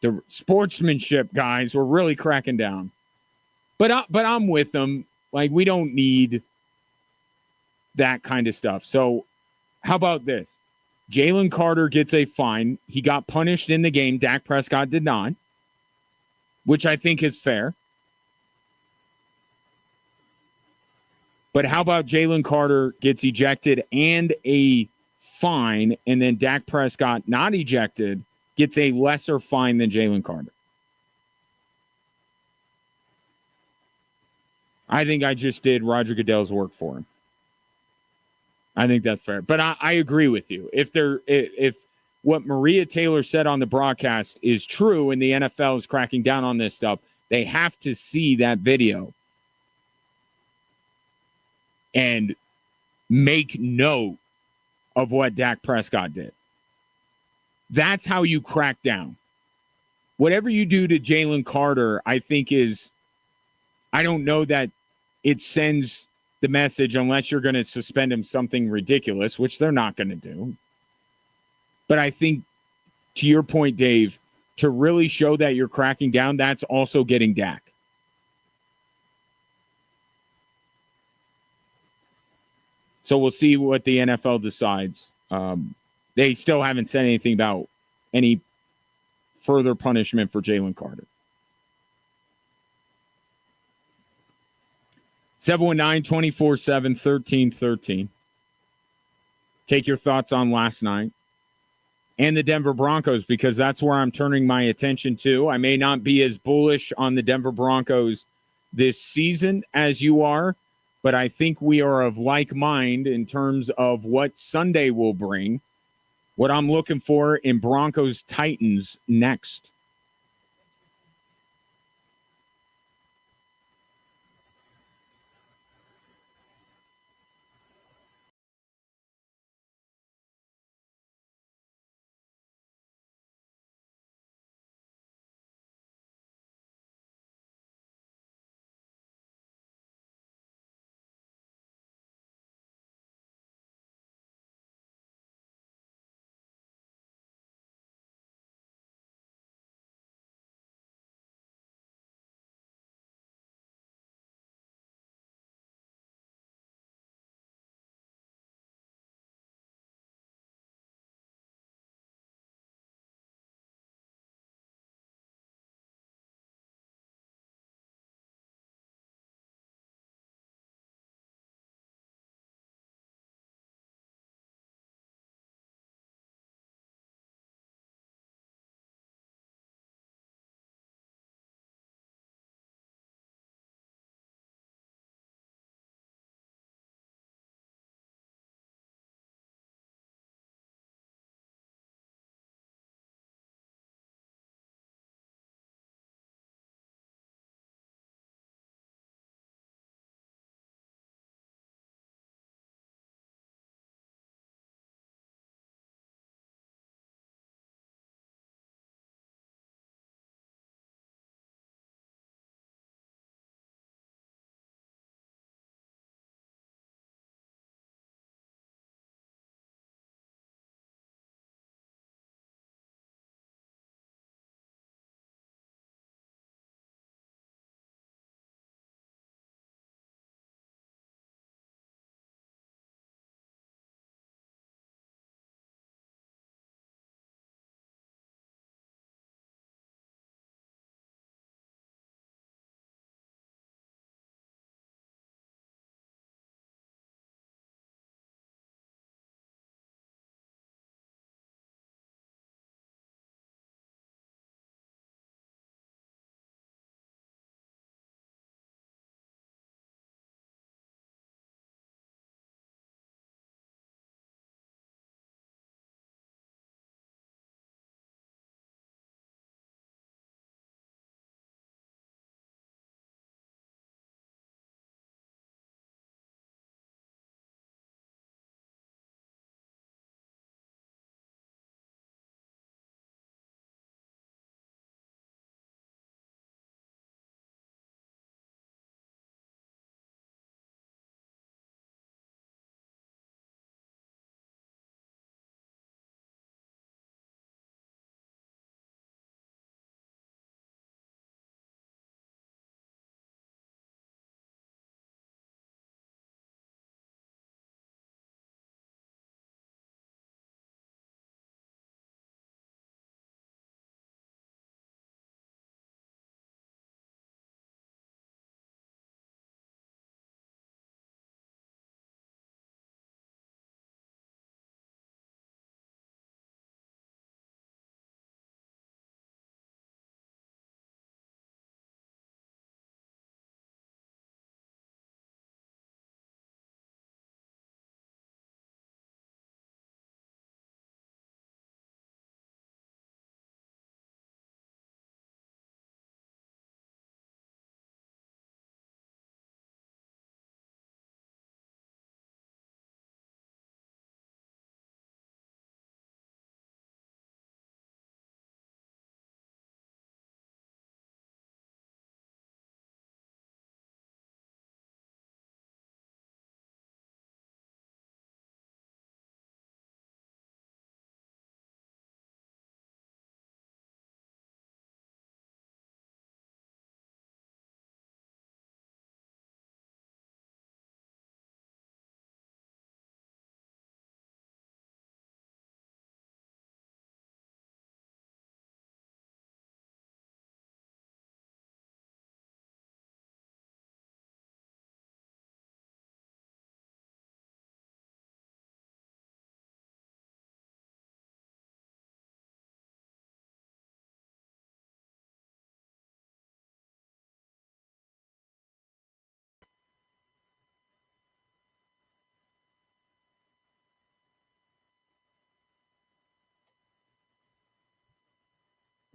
the sportsmanship guys were really cracking down. But I'm with them. Like, we don't need that kind of stuff. So how about this? Jalen Carter gets a fine. He got punished in the game. Dak Prescott did not, which I think is fair. But how about Jalen Carter gets ejected and a fine, and then Dak Prescott, not ejected, gets a lesser fine than Jalen Carter? I think I just did Roger Goodell's work for him. I think that's fair. But I agree with you. If what Maria Taylor said on the broadcast is true and the NFL is cracking down on this stuff, they have to see that video and make note of what Dak Prescott did. That's how you crack down. Whatever you do to Jalen Carter, I think I don't know that it sends the message, unless you're going to suspend him something ridiculous, which they're not going to do. But I think, to your point, Dave, to really show that you're cracking down, that's also getting Dak. So we'll see what the NFL decides. They still haven't said anything about any further punishment for Jalen Carter. 719-247-1313. Take your thoughts on last night and the Denver Broncos, because that's where I'm turning my attention to. I may not be as bullish on the Denver Broncos this season as you are, but I think we are of like mind in terms of what Sunday will bring, what I'm looking for in Broncos Titans next.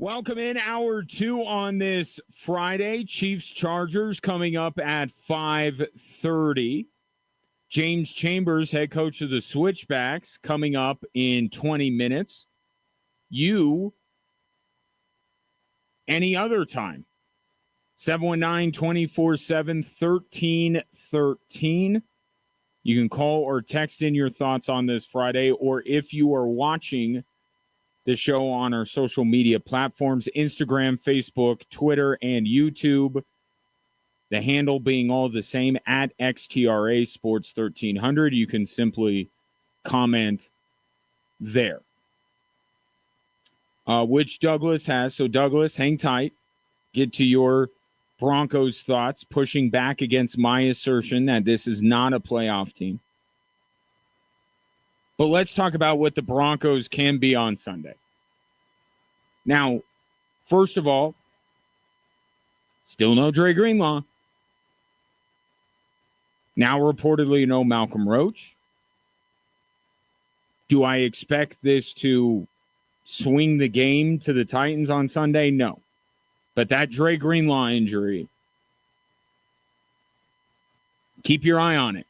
Welcome in hour 2 on this Friday. Chiefs Chargers coming up at 5:30. James Chambers, head coach of the Switchbacks, coming up in 20 minutes. You, any other time. 719-247-1313. You can call or text in your thoughts on this Friday, or if you are watching the show on our social media platforms, Instagram, Facebook, Twitter, and YouTube. The handle being all the same, at XTRA Sports 1300. You can simply comment there. Which Douglas has. So, Douglas, hang tight. Get to your Broncos thoughts, pushing back against my assertion that this is not a playoff team. But let's talk about what the Broncos can be on Sunday. Now, first of all, still no Dre Greenlaw. Now reportedly no Malcolm Roach. Do I expect this to swing the game to the Titans on Sunday? No. But that Dre Greenlaw injury, keep your eye on it.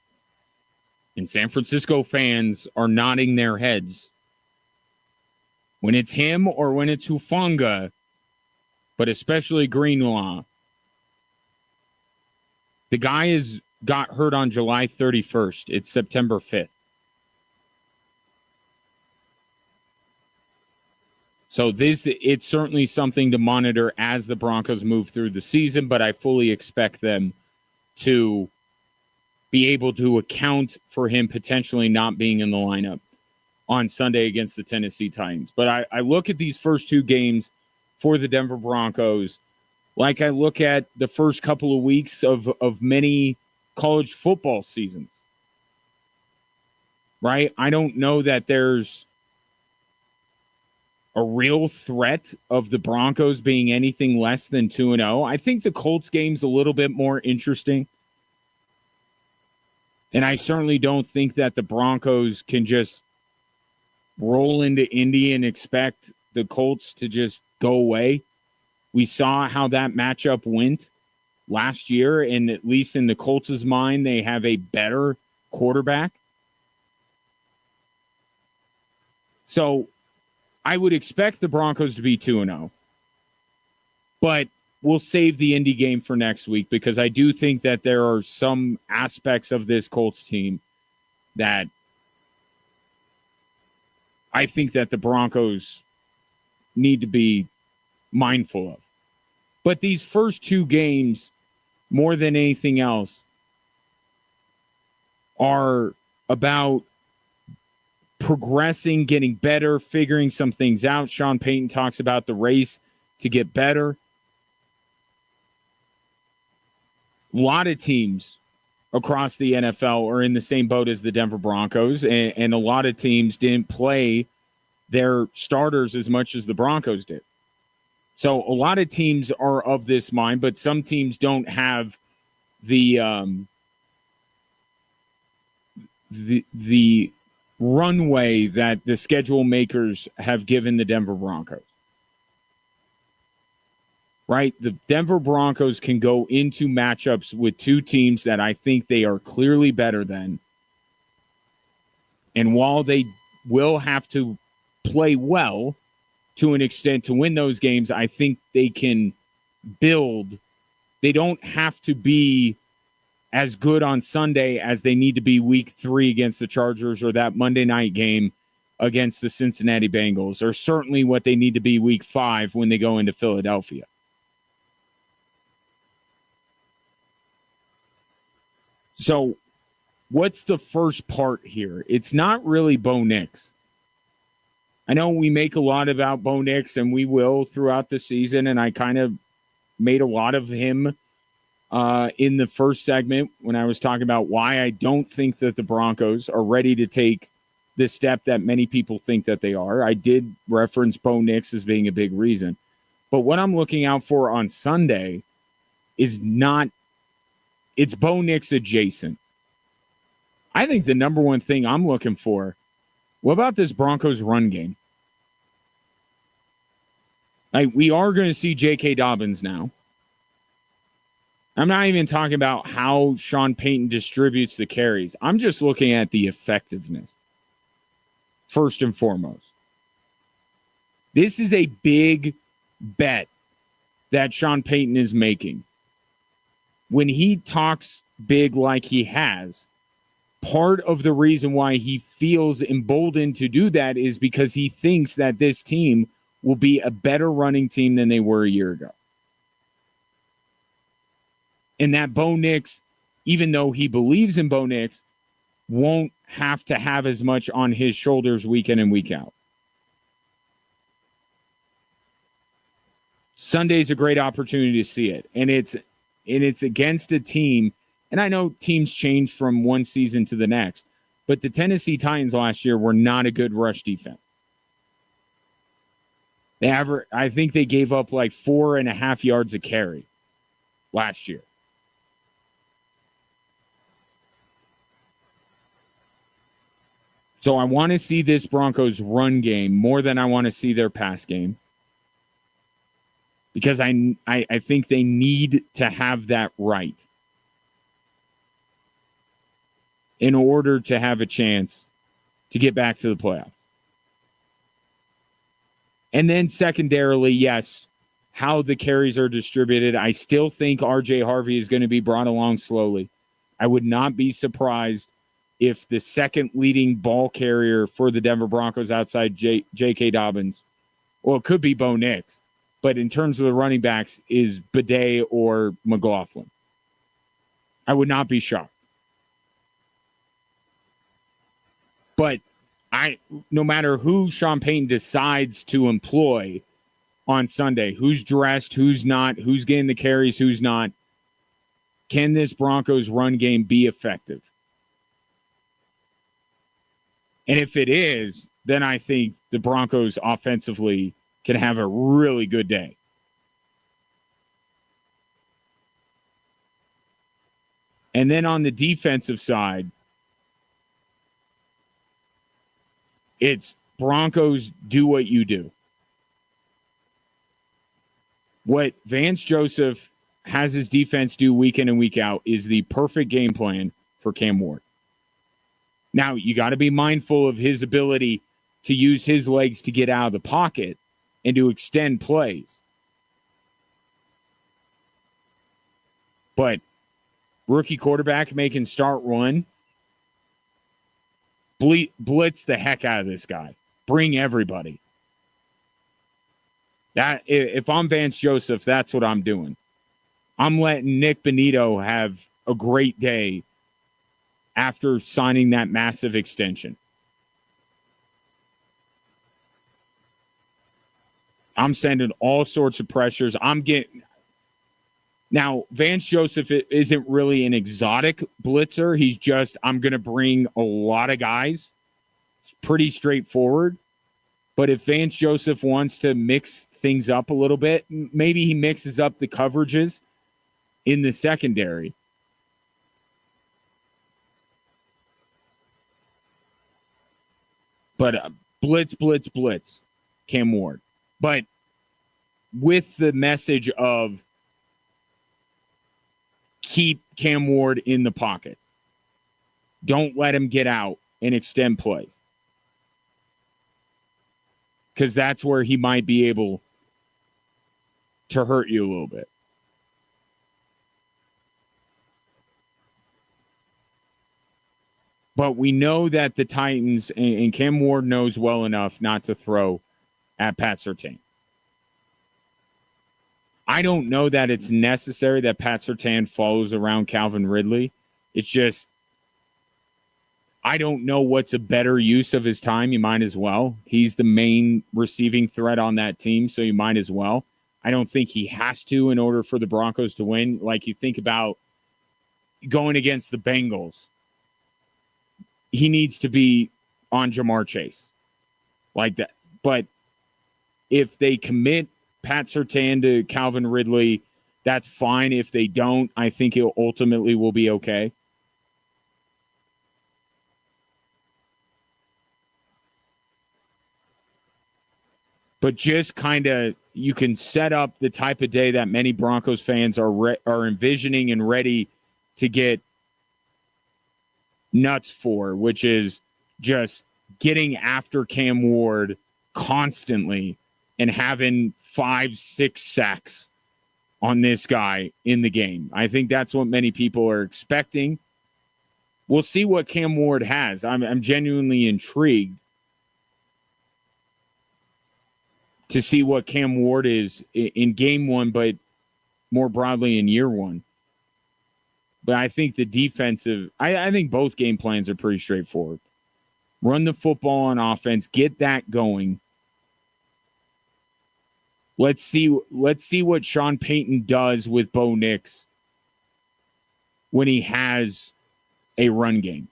And San Francisco fans are nodding their heads when it's him or when it's Hufanga, but especially Greenlaw. The guy got hurt on July 31st. It's September 5th. So it's certainly something to monitor as the Broncos move through the season, but I fully expect them to be able to account for him potentially not being in the lineup on Sunday against the Tennessee Titans. But I look at these first two games for the Denver Broncos like I look at the first couple of weeks of many college football seasons. Right? I don't know that there's a real threat of the Broncos being anything less than 2-0. I think the Colts game's a little bit more interesting. And I certainly don't think that the Broncos can just roll into Indy and expect the Colts to just go away. We saw how that matchup went last year, and at least in the Colts' mind, they have a better quarterback. So I would expect the Broncos to be 2-0. But we'll save the Indy game for next week because I do think that there are some aspects of this Colts team that I think that the Broncos need to be mindful of. But these first two games, more than anything else, are about progressing, getting better, figuring some things out. Sean Payton talks about the race to get better. A lot of teams across the NFL are in the same boat as the Denver Broncos, and a lot of teams didn't play their starters as much as the Broncos did. So a lot of teams are of this mind, but some teams don't have the runway that the schedule makers have given the Denver Broncos. Right? The Denver Broncos can go into matchups with two teams that I think they are clearly better than. And while they will have to play well to an extent to win those games, I think they can build. They don't have to be as good on Sunday as they need to be week 3 against the Chargers or that Monday night game against the Cincinnati Bengals, or certainly what they need to be week 5 when they go into Philadelphia. So what's the first part here? It's not really Bo Nix. I know we make a lot about Bo Nix, and we will throughout the season, and I kind of made a lot of him in the first segment when I was talking about why I don't think that the Broncos are ready to take the step that many people think that they are. I did reference Bo Nix as being a big reason. But what I'm looking out for on Sunday is not, it's Bo Nix adjacent. I think the number one thing I'm looking for, what about this Broncos run game? Like, we are going to see J.K. Dobbins now. I'm not even talking about how Sean Payton distributes the carries. I'm just looking at the effectiveness, first and foremost. This is a big bet that Sean Payton is making. When he talks big like he has, part of the reason why he feels emboldened to do that is because he thinks that this team will be a better running team than they were a year ago. And that Bo Nix, even though he believes in Bo Nix, won't have to have as much on his shoulders week in and week out. Sunday's a great opportunity to see it. And it's against a team, and I know teams change from one season to the next, but the Tennessee Titans last year were not a good rush defense. I think they gave up like 4.5 yards a carry last year. So I want to see this Broncos run game more than I want to see their pass game. Because I think they need to have that right in order to have a chance to get back to the playoffs. And then secondarily, yes, how the carries are distributed. I still think R.J. Harvey is going to be brought along slowly. I would not be surprised if the second leading ball carrier for the Denver Broncos outside J.K. Dobbins, well, it could be Bo Nix, but in terms of the running backs is Bidet or McLaughlin. I would not be shocked. But no matter who Sean Payton decides to employ on Sunday, who's dressed, who's not, who's getting the carries, who's not, can this Broncos run game be effective? And if it is, then I think the Broncos offensively can have a really good day. And then on the defensive side, it's Broncos do what you do. What Vance Joseph has his defense do week in and week out is the perfect game plan for Cam Ward. Now, you got to be mindful of his ability to use his legs to get out of the pocket and to extend plays. But rookie quarterback making start run, blitz the heck out of this guy. Bring everybody. That if I'm Vance Joseph, that's what I'm doing. I'm letting Nick Bonito have a great day after signing that massive extension. I'm sending all sorts of pressures. Now, Vance Joseph isn't really an exotic blitzer. He's just, I'm going to bring a lot of guys. It's pretty straightforward. But if Vance Joseph wants to mix things up a little bit, maybe he mixes up the coverages in the secondary. But blitz, Cam Ward. But with the message of keep Cam Ward in the pocket. Don't let him get out and extend plays. Because that's where he might be able to hurt you a little bit. But we know that the Titans, and Cam Ward knows well enough not to throw at Pat Surtain. I don't know that it's necessary that Pat Surtain follows around Calvin Ridley. It's just, I don't know what's a better use of his time. You might as well. He's the main receiving threat on that team, so you might as well. I don't think he has to in order for the Broncos to win. Like you think about going against the Bengals. He needs to be on Jamar Chase like that. But if they commit Pat Surtain to Calvin Ridley, that's fine. If they don't, I think it ultimately will be okay. But just kind of, you can set up the type of day that many Broncos fans are envisioning and ready to get nuts for, which is just getting after Cam Ward constantly and having 5-6 sacks on this guy in the game. I think that's what many people are expecting. We'll see what Cam Ward has. I'm genuinely intrigued to see what Cam Ward is in game one, but more broadly in year one. But I think the defensive, I think both game plans are pretty straightforward. Run the football on offense, get that going. Let's see what Sean Payton does with Bo Nix when he has a run game.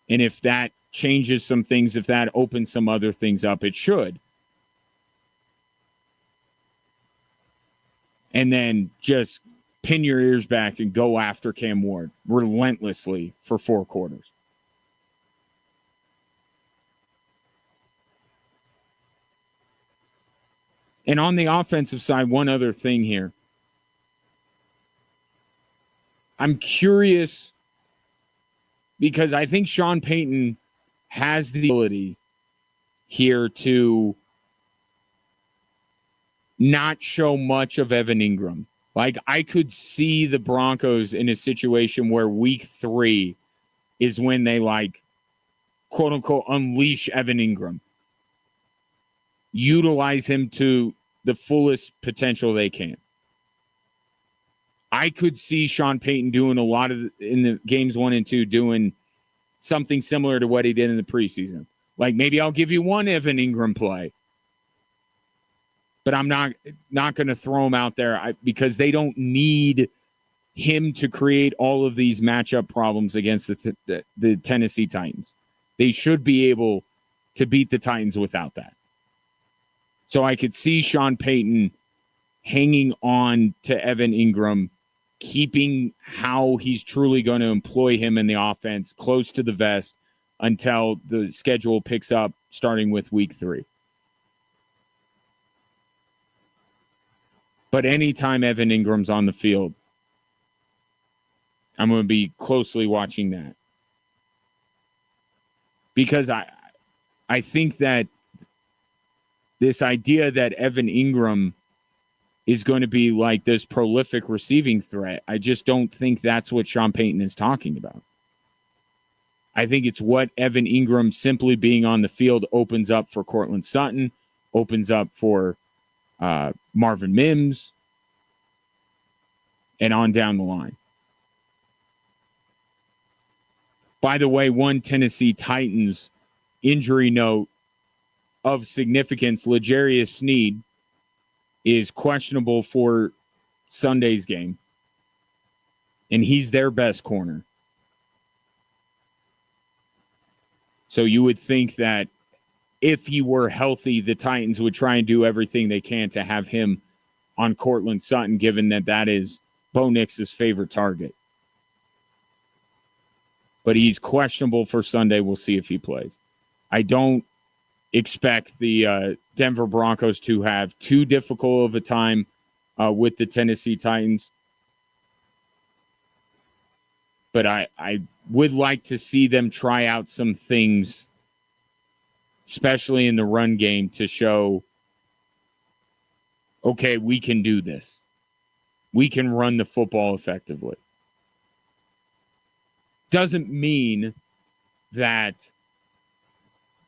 And if that changes some things, if that opens some other things up, it should. And then just pin your ears back and go after Cam Ward relentlessly for 4 quarters. And on the offensive side, one other thing here. I'm curious because I think Sean Payton has the ability here to not show much of Evan Ingram. Like, I could see the Broncos in a situation where week 3 is when they, like, quote unquote, unleash Evan Ingram. Utilize him to the fullest potential they can. I could see Sean Payton doing a lot of, in the games 1 and 2, doing something similar to what he did in the preseason. Like, maybe I'll give you one Evan Ingram play, but I'm not going to throw him out there because they don't need him to create all of these matchup problems against the Tennessee Titans. They should be able to beat the Titans without that. So I could see Sean Payton hanging on to Evan Ingram, keeping how he's truly going to employ him in the offense close to the vest until the schedule picks up starting with week 3. But anytime Evan Ingram's on the field, I'm going to be closely watching that. Because I think that this idea that Evan Ingram is going to be like this prolific receiving threat, I just don't think that's what Sean Payton is talking about. I think it's what Evan Ingram simply being on the field opens up for Cortland Sutton, opens up for Marvin Mims, and on down the line. By the way, one Tennessee Titans injury note of significance, L'Jarius Sneed is questionable for Sunday's game, and he's their best corner. So you would think that if he were healthy, the Titans would try and do everything they can to have him on Cortland Sutton, given that that is Bo Nix's favorite target. But he's questionable for Sunday. We'll see if he plays. I don't expect the Denver Broncos to have too difficult of a time with the Tennessee Titans. But I would like to see them try out some things, especially in the run game, to show, okay, we can do this. We can run the football effectively. Doesn't mean that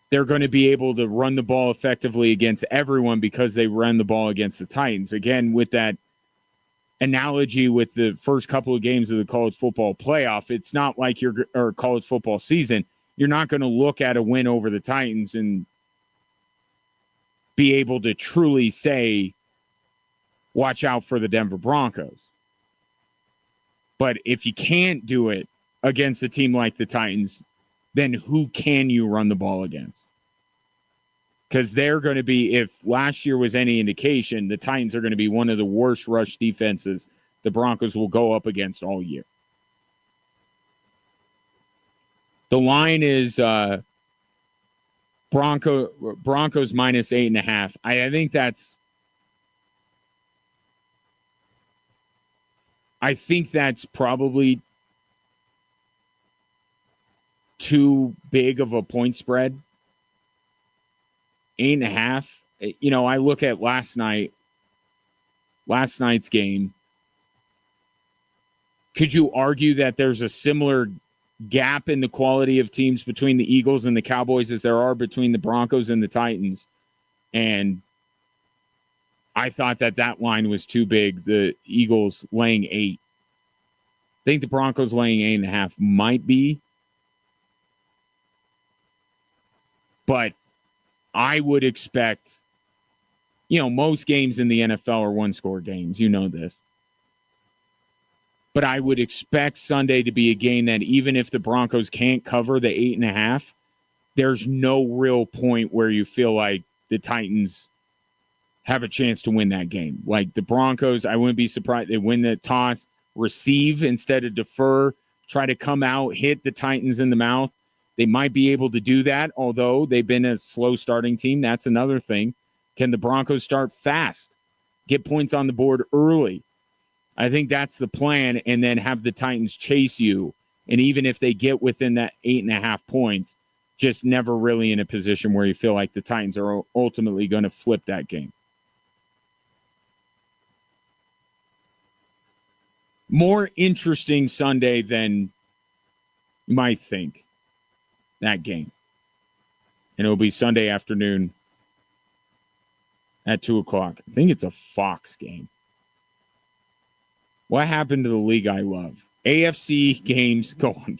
they're going to be able to run the ball effectively against everyone because they ran the ball against the Titans. Again, with that analogy with the first couple of games of the college football playoff, it's not like or college football season. You're not going to look at a win over the Titans and be able to truly say, watch out for the Denver Broncos. But if you can't do it against a team like the Titans, then who can you run the ball against? Because they're going to be, if last year was any indication, the Titans are going to be one of the worst rush defenses the Broncos will go up against all year. The line is Broncos minus 8.5. I think that's probably too big of a point spread. 8.5. I look at last night's game. Could you argue that there's a similar gap in the quality of teams between the Eagles and the Cowboys as there are between the Broncos and the Titans? And I thought that line was too big. The Eagles laying 8. I think the Broncos laying 8.5 might be. But I would expect, most games in the NFL are one-score games. You know this. But I would expect Sunday to be a game that even if the Broncos can't cover the 8.5, there's no real point where you feel like the Titans have a chance to win that game. Like the Broncos, I wouldn't be surprised they win the toss, receive instead of defer, try to come out, hit the Titans in the mouth. They might be able to do that, although they've been a slow starting team. That's another thing. Can the Broncos start fast, get points on the board early? I think that's the plan, and then have the Titans chase you. And even if they get within that 8.5 points, just never really in a position where you feel like the Titans are ultimately going to flip that game. More interesting Sunday than you might think, that game. And it'll be Sunday afternoon at 2 o'clock. I think it's a Fox game. What happened to the league I love? AFC games go on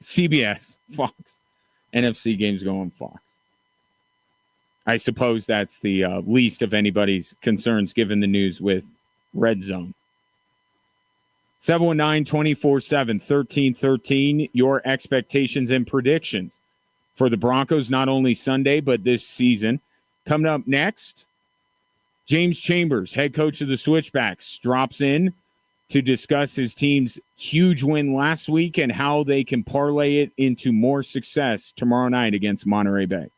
CBS, Fox. NFC games go on Fox. I suppose that's the least of anybody's concerns given the news with Red Zone. 719-247-1313, your expectations and predictions for the Broncos, not only Sunday, but this season. Coming up next, James Chambers, head coach of the Switchbacks, drops in to discuss his team's huge win last week and how they can parlay it into more success tomorrow night against Monterey Bay.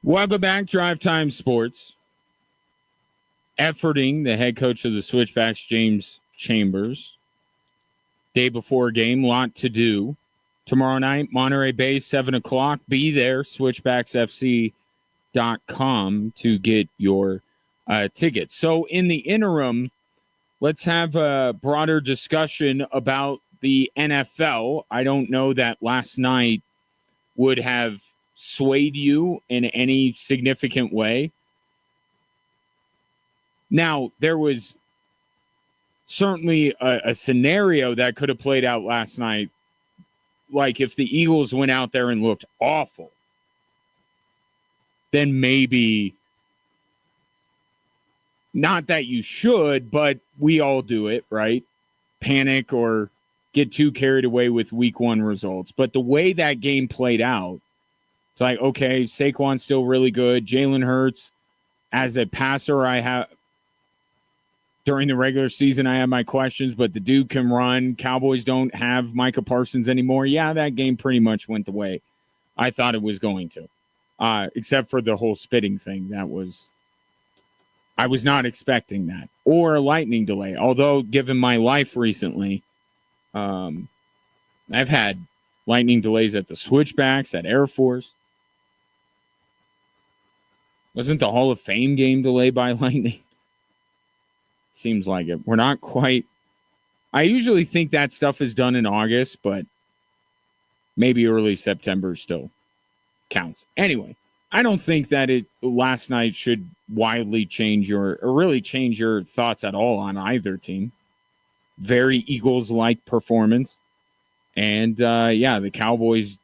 Welcome back, Drive Time Sports. Efforting the head coach of the Switchbacks, James Chambers. Day before game, lot to do. Tomorrow night, Monterey Bay, 7 o'clock. Be there, switchbacksfc.com to get your tickets. So in the interim, let's have a broader discussion about the NFL. I don't know that last night would have swayed you in any significant way. Now, there was certainly a scenario that could have played out last night, like if the Eagles went out there and looked awful, then maybe, not that you should, but we all do it, right? Panic or get too carried away with week one results. But the way that game played out, it's like, okay, Saquon's still really good. Jalen Hurts, as a passer, during the regular season, I have my questions, but the dude can run. Cowboys don't have Micah Parsons anymore. Yeah, that game pretty much went the way I thought it was going to, except for the whole spitting thing. I was not expecting that. Or a lightning delay. Although, given my life recently, I've had lightning delays at the Switchbacks, at Air Force. Wasn't the Hall of Fame game delayed by lightning? Seems like it. We're not quite. I usually think that stuff is done in August, but maybe early September still counts. Anyway, I don't think that last night should wildly change or really change your thoughts at all on either team. Very Eagles-like performance. And, the Cowboys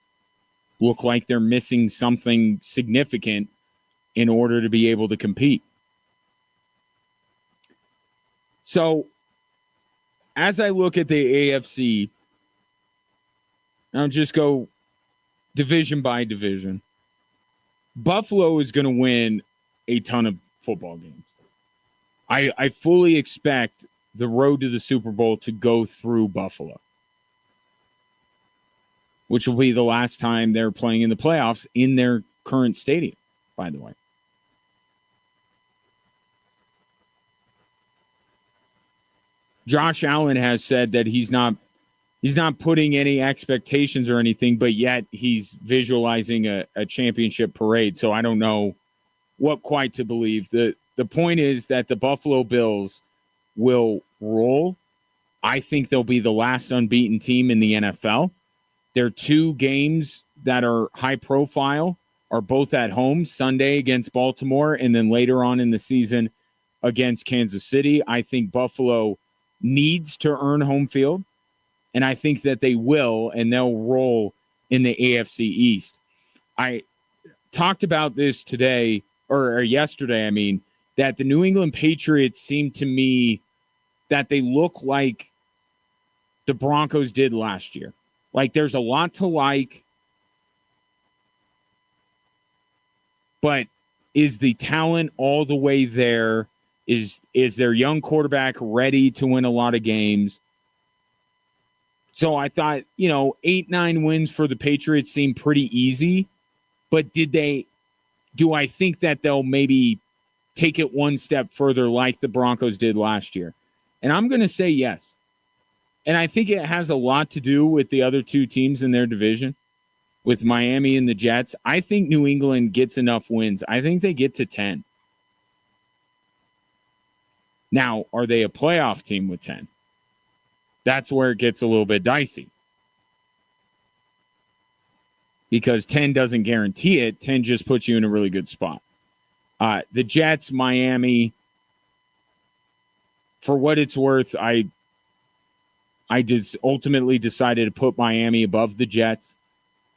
look like they're missing something significant in order to be able to compete. So, as I look at the AFC, I'll just go division by division. Buffalo is going to win a ton of football games. I fully expect the road to the Super Bowl to go through Buffalo, which will be the last time they're playing in the playoffs in their current stadium, by the way. Josh Allen has said that he's not putting any expectations or anything, but yet he's visualizing a championship parade. So I don't know what quite to believe. The point is that the Buffalo Bills will roll. I think they'll be the last unbeaten team in the NFL. Their two games that are high profile are both at home, Sunday against Baltimore, and then later on in the season against Kansas City. I think Buffalo needs to earn home field, and I think that they will, and they'll roll in the AFC East. I talked about this today, or yesterday, that the New England Patriots seem to me that they look like the Broncos did last year. Like, there's a lot to like, but is the talent all the way there? Is their young quarterback ready to win a lot of games? So I thought, 8-9 wins for the Patriots seemed pretty easy, but do I think that they'll maybe take it one step further like the Broncos did last year? And I'm going to say yes. And I think it has a lot to do with the other two teams in their division, with Miami and the Jets. I think New England gets enough wins. I think they get to 10. Now, are they a playoff team with 10? That's where it gets a little bit dicey. Because 10 doesn't guarantee it. 10 just puts you in a really good spot. The Jets, Miami, for what it's worth, I just ultimately decided to put Miami above the Jets.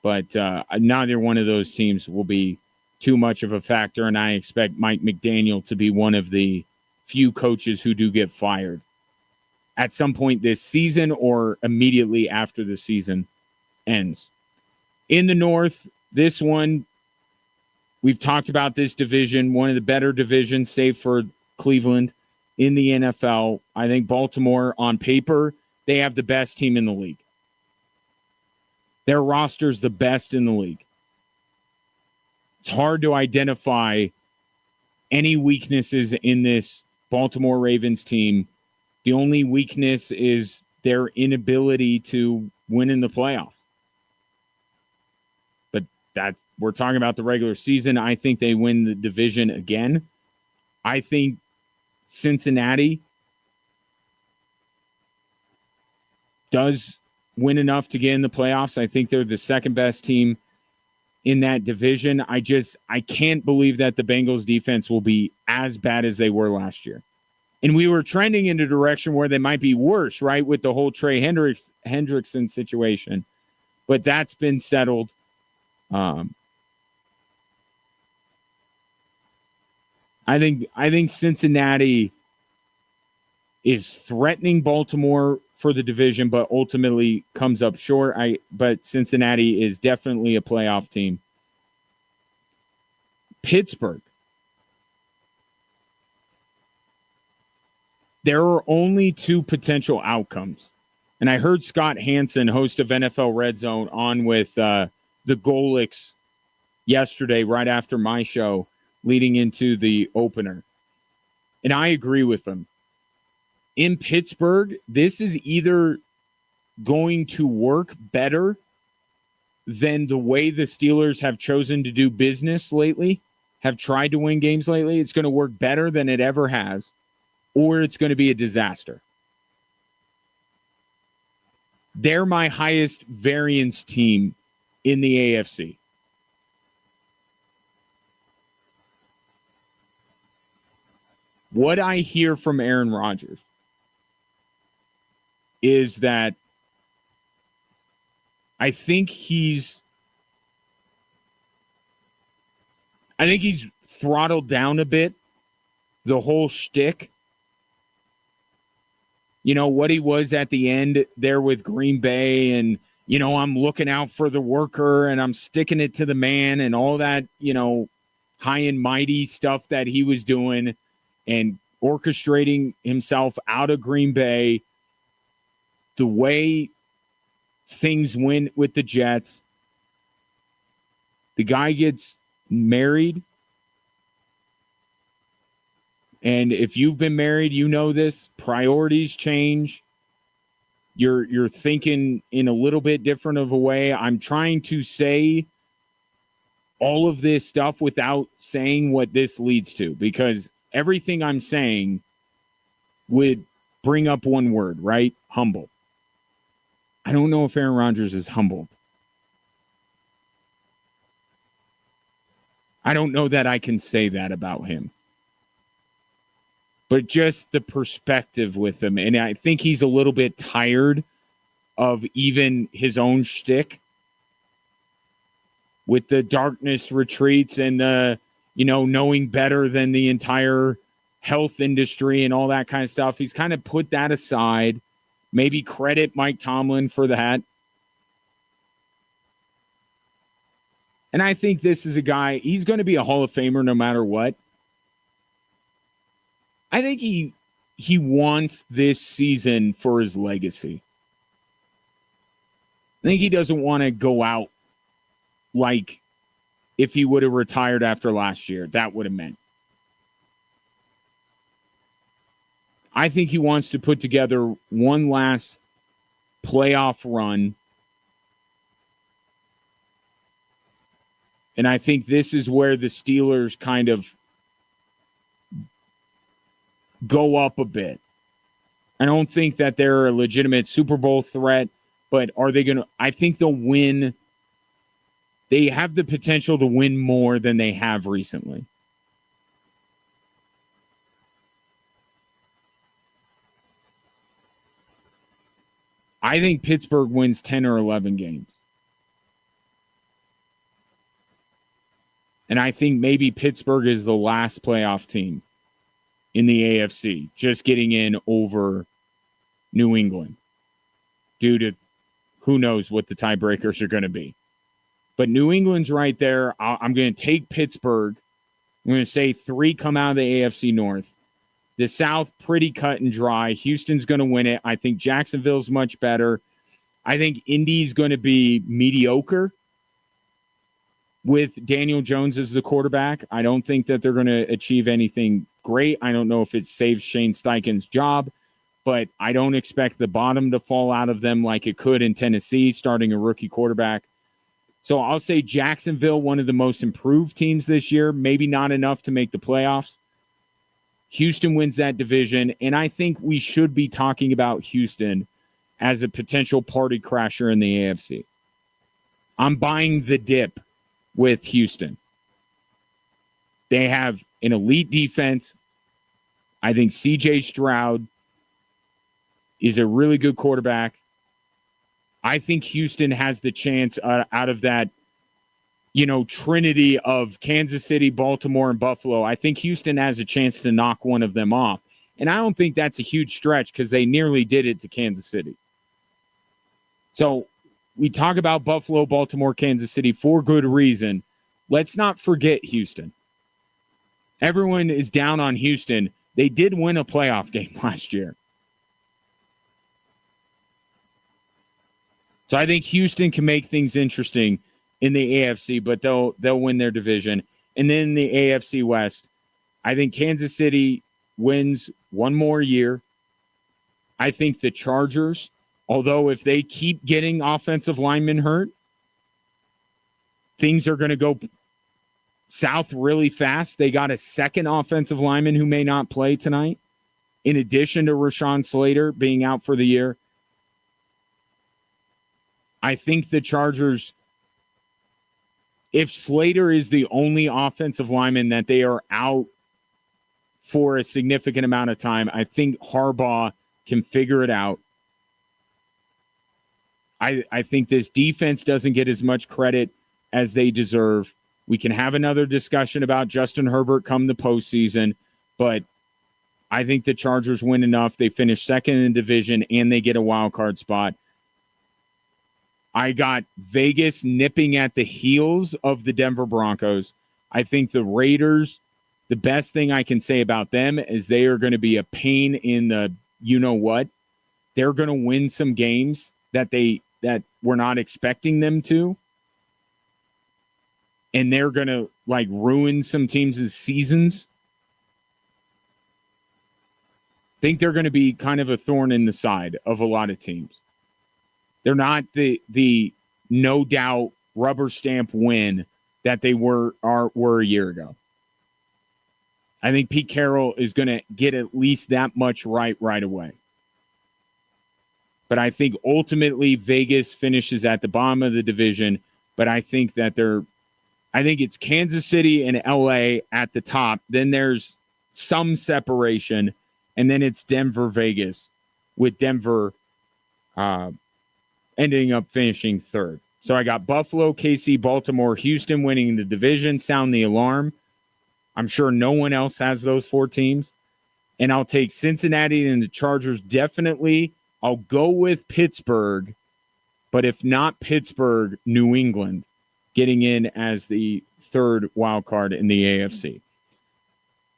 But neither one of those teams will be too much of a factor, and I expect Mike McDaniel to be one of the few coaches who do get fired at some point this season or immediately after the season ends. In the North, this one, we've talked about this division, one of the better divisions, save for Cleveland in the NFL. I think Baltimore, on paper, they have the best team in the league. Their roster's the best in the league. It's hard to identify any weaknesses in this Baltimore Ravens team. The only weakness is their inability to win in the playoffs. But we're talking about the regular season. I think they win the division again. I think Cincinnati does win enough to get in the playoffs. I think they're the second best team in that division. I can't believe that the Bengals defense will be as bad as they were last year. And we were trending in a direction where they might be worse, right, with the whole Trey Hendrickson situation. But that's been settled. I think Cincinnati is threatening Baltimore for the division, but ultimately comes up short. But Cincinnati is definitely a playoff team. Pittsburgh. There are only two potential outcomes. And I heard Scott Hansen, host of NFL Red Zone, on with the Golics yesterday, right after my show, leading into the opener. And I agree with him. In Pittsburgh, this is either going to work better than the way the Steelers have chosen to do business lately, have tried to win games lately. It's going to work better than it ever has, or it's going to be a disaster. They're my highest variance team in the AFC. What I hear from Aaron Rodgers is that I think he's throttled down a bit the whole shtick. You know, what he was at the end there with Green Bay and, you know, I'm looking out for the worker and I'm sticking it to the man and all that, you know, high and mighty stuff that he was doing and orchestrating himself out of Green Bay. The way things went with the Jets, the guy gets married. And if you've been married, you know this. Priorities change. You're thinking in a little bit different of a way. I'm trying to say all of this stuff without saying what this leads to, because everything I'm saying would bring up one word, right? Humble. I don't know if Aaron Rodgers is humbled. I don't know that I can say that about him. But just the perspective with him. And I think he's a little bit tired of even his own shtick with the darkness retreats and the, you know, knowing better than the entire health industry and all that kind of stuff. He's kind of put that aside. Maybe credit Mike Tomlin for that. And I think this is a guy, he's going to be a Hall of Famer no matter what. I think he wants this season for his legacy. I think he doesn't want to go out like if he would have retired after last year. That would have meant. I think he wants to put together one last playoff run. And I think this is where the Steelers kind of go up a bit. I don't think that they're a legitimate Super Bowl threat, but are they going to? I think they'll win. They have the potential to win more than they have recently. I think Pittsburgh wins 10 or 11 games. And I think maybe Pittsburgh is the last playoff team in the AFC, just getting in over New England due to who knows what the tiebreakers are going to be. But New England's right there. I'm going to take Pittsburgh. I'm going to say 3 come out of the AFC North. The South, pretty cut and dry. Houston's going to win it. I think Jacksonville's much better. I think Indy's going to be mediocre. with Daniel Jones as the quarterback. I don't think that they're going to achieve anything great. I don't know if it saves Shane Steichen's job, but I don't expect the bottom to fall out of them like it could in Tennessee, starting a rookie quarterback. So I'll say Jacksonville, one of the most improved teams this year, maybe not enough to make the playoffs. Houston wins that division, and I think we should be talking about Houston as a potential party crasher in the AFC. I'm buying the dip with Houston. They have an elite defense. I think C.J. Stroud is a really good quarterback. I think Houston has the chance out of that, trinity of Kansas City, Baltimore, and Buffalo. I think Houston has a chance to knock one of them off. And I don't think that's a huge stretch because they nearly did it to Kansas City. So we talk about Buffalo, Baltimore, Kansas City for good reason. Let's not forget Houston. Everyone is down on Houston. They did win a playoff game last year. So I think Houston can make things interesting in the AFC, but they'll win their division. And then in the AFC West, I think Kansas City wins one more year. I think the Chargers, although if they keep getting offensive linemen hurt, things are going to go south really fast. They got a second offensive lineman who may not play tonight, in addition to Rashawn Slater being out for the year. I think the Chargers, if Slater is the only offensive lineman that they are out for a significant amount of time, I think Harbaugh can figure it out. I think this defense doesn't get as much credit as they deserve. We can have another discussion about Justin Herbert come the postseason, but I think the Chargers win enough. They finish second in the division, and they get a wild card spot. I got Vegas nipping at the heels of the Denver Broncos. I think the Raiders, the best thing I can say about them is they are going to be a pain in the you-know-what. They're going to win some games that we're not expecting them to. And they're going to, ruin some teams' seasons. I think they're going to be kind of a thorn in the side of a lot of teams. They're not the no doubt rubber stamp win that they were a year ago. I think Pete Carroll is going to get at least that much right away. But I think ultimately Vegas finishes at the bottom of the division. But I think that I think it's Kansas City and LA at the top. Then there's some separation, and then it's Denver, Vegas, with Denver ending up finishing third. So I got Buffalo, KC, Baltimore, Houston winning the division. Sound the alarm. I'm sure no one else has those four teams. And I'll take Cincinnati and the Chargers definitely. I'll go with Pittsburgh. But if not Pittsburgh, New England getting in as the third wild card in the AFC.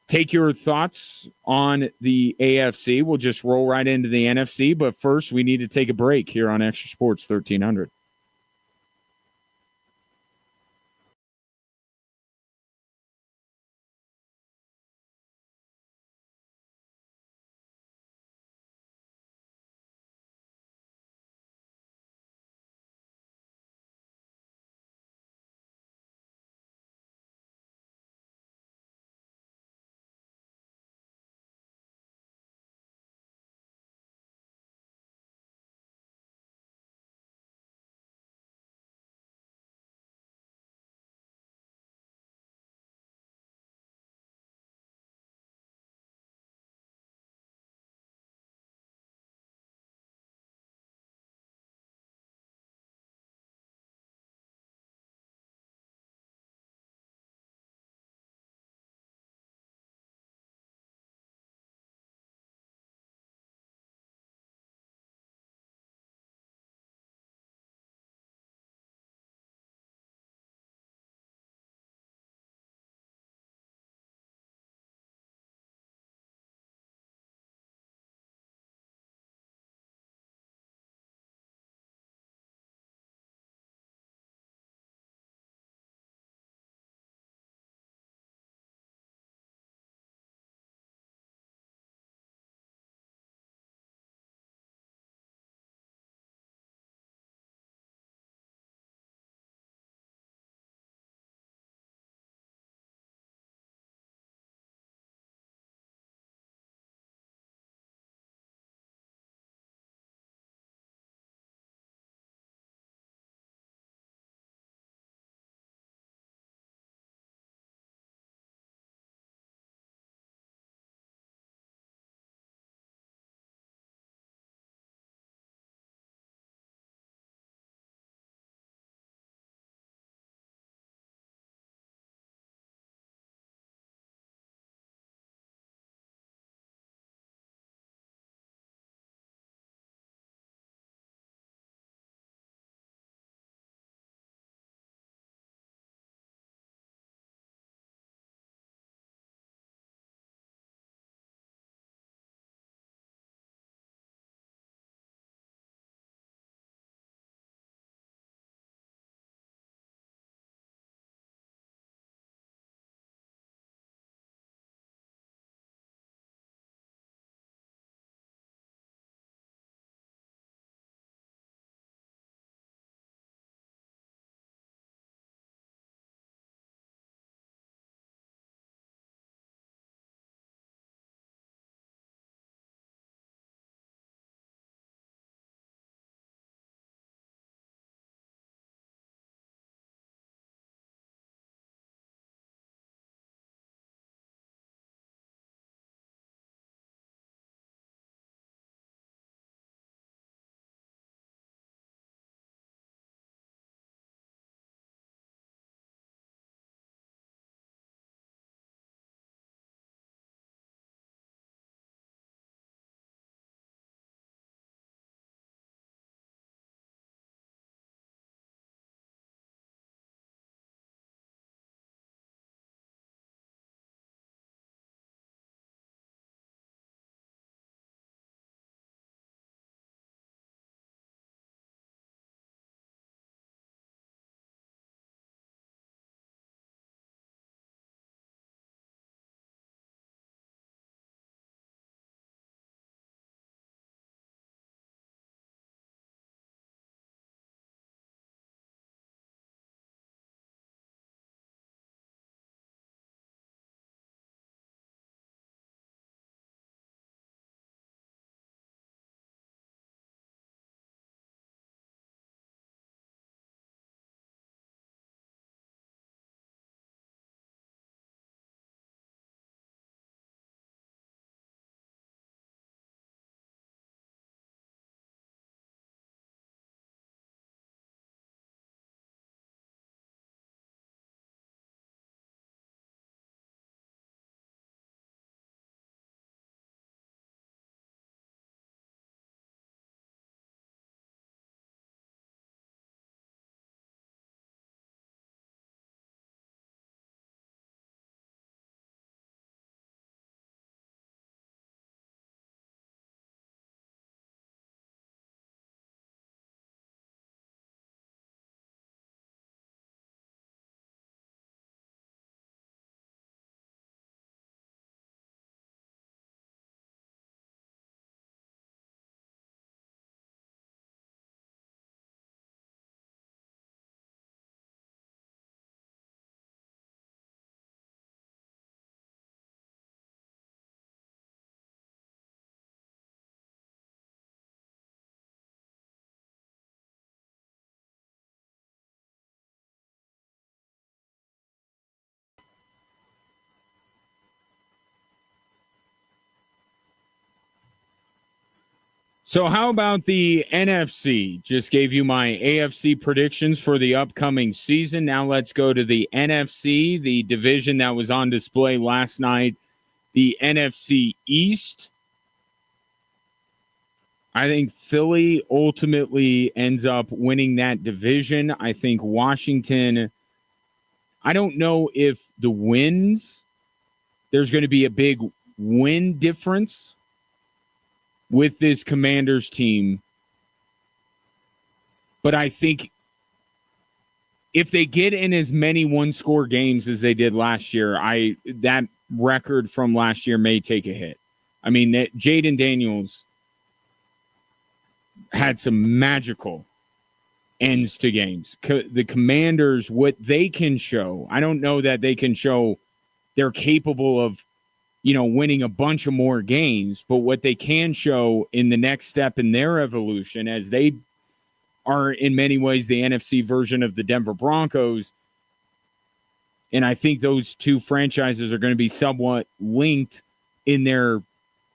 Take your thoughts on the AFC. We'll just roll right into the NFC. But first, we need to take a break here on Extra Sports 1300. So how about the NFC? Just gave you my AFC predictions for the upcoming season. Now let's go to the NFC, the division that was on display last night, the NFC East. I think Philly ultimately ends up winning that division. I think Washington, I don't know if the wins, there's going to be a big win difference with this Commanders team. But I think if they get in as many one-score games as they did last year, that record from last year may take a hit. I mean, Jaden Daniels had some magical ends to games. The Commanders, what they can show, I don't know that they can show they're capable of, winning a bunch of more games, but what they can show in the next step in their evolution, as they are in many ways the NFC version of the Denver Broncos, and I think those two franchises are going to be somewhat linked in their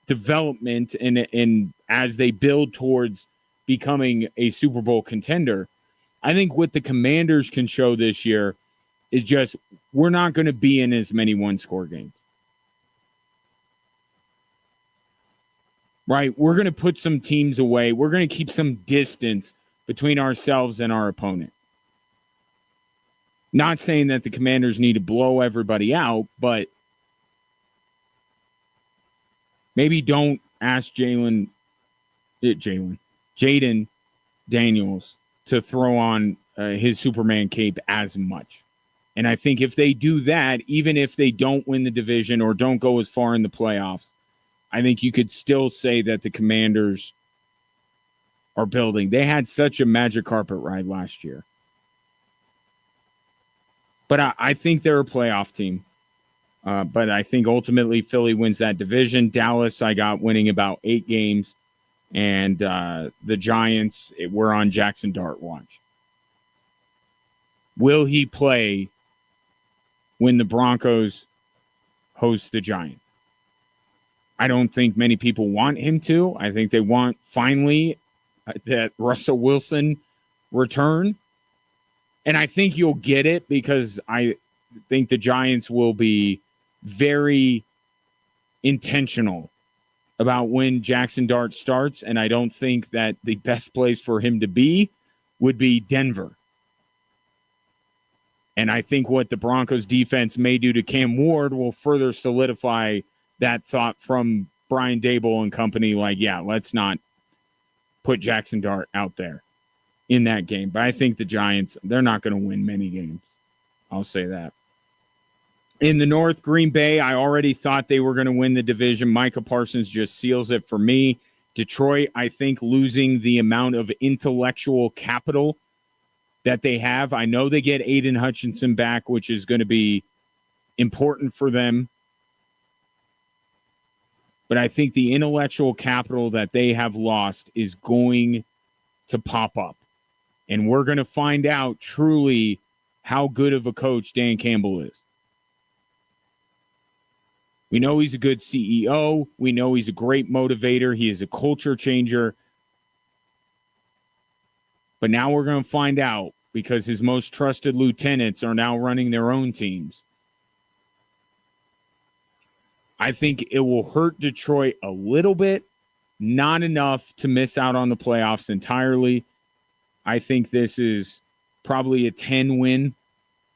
development and as they build towards becoming a Super Bowl contender. I think what the Commanders can show this year is just we're not going to be in as many one-score games. Right? We're going to put some teams away. We're going to keep some distance between ourselves and our opponent. Not saying that the Commanders need to blow everybody out, but maybe don't ask Jaden Daniels to throw on his Superman cape as much. And I think if they do that, even if they don't win the division or don't go as far in the playoffs, I think you could still say that the Commanders are building. They had such a magic carpet ride last year. But I think they're a playoff team. But I think ultimately Philly wins that division. Dallas, I got winning about 8 games. And the Giants, we're on Jackson Dart watch. Will he play when the Broncos host the Giants? I don't think many people want him to. I think they want finally that Russell Wilson return. And I think you'll get it because I think the Giants will be very intentional about when Jackson Dart starts. And I don't think that the best place for him to be would be Denver. And I think what the Broncos defense may do to Cam Ward will further solidify that thought from Brian Daboll and company. Like, yeah, let's not put Jackson Dart out there in that game. But I think the Giants, they're not going to win many games. I'll say that. In the North, Green Bay, I already thought they were going to win the division. Micah Parsons just seals it for me. Detroit, I think losing the amount of intellectual capital that they have. I know they get Aiden Hutchinson back, which is going to be important for them. But I think the intellectual capital that they have lost is going to pop up. And we're going to find out truly how good of a coach Dan Campbell is. We know he's a good CEO. We know he's a great motivator. He is a culture changer. But now we're going to find out because his most trusted lieutenants are now running their own teams. I think it will hurt Detroit a little bit, not enough to miss out on the playoffs entirely. I think this is probably a 10-win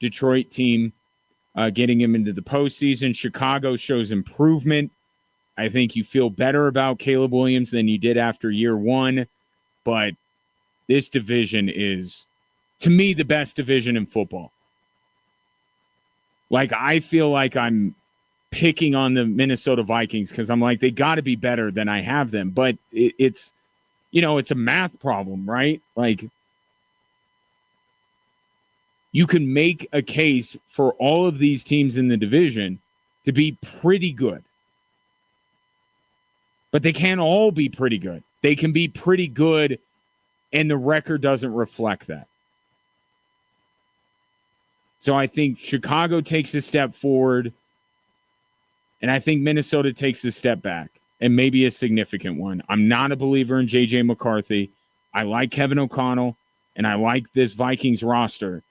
Detroit team getting him into the postseason. Chicago shows improvement. I think you feel better about Caleb Williams than you did after year one. But this division is, to me, the best division in football. Like, I feel like I'm picking on the Minnesota Vikings because I'm like, they got to be better than I have them. But it's a math problem, right? Like, you can make a case for all of these teams in the division to be pretty good. But they can't all be pretty good. They can be pretty good, and the record doesn't reflect that. So I think Chicago takes a step forward, and I think Minnesota takes a step back. and maybe a significant one. I'm not a believer in J.J. McCarthy. I like Kevin O'Connell, and I like this Vikings roster.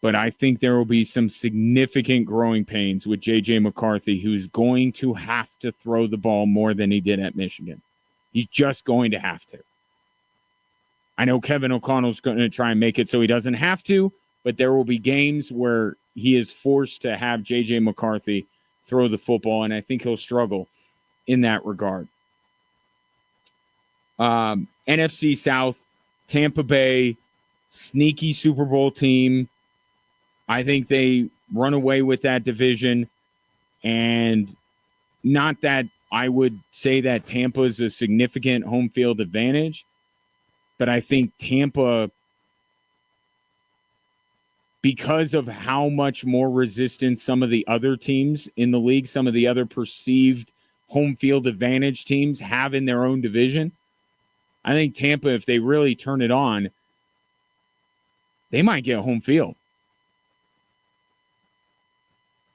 But I think there will be some significant growing pains with J.J. McCarthy, who's going to have to throw the ball more than he did at Michigan. He's just going to have to. I know Kevin O'Connell's going to try and make it so he doesn't have to, but there will be games where he is forced to have J.J. McCarthy throw the football, and I think he'll struggle in that regard. NFC South, Tampa Bay, sneaky Super Bowl team. I think they run away with that division, and not that I would say that Tampa is a significant home field advantage, but I think Tampa, because of how much more resistance some of the other teams in the league, some of the other perceived home field advantage teams have in their own division, I think Tampa, if they really turn it on, they might get home field.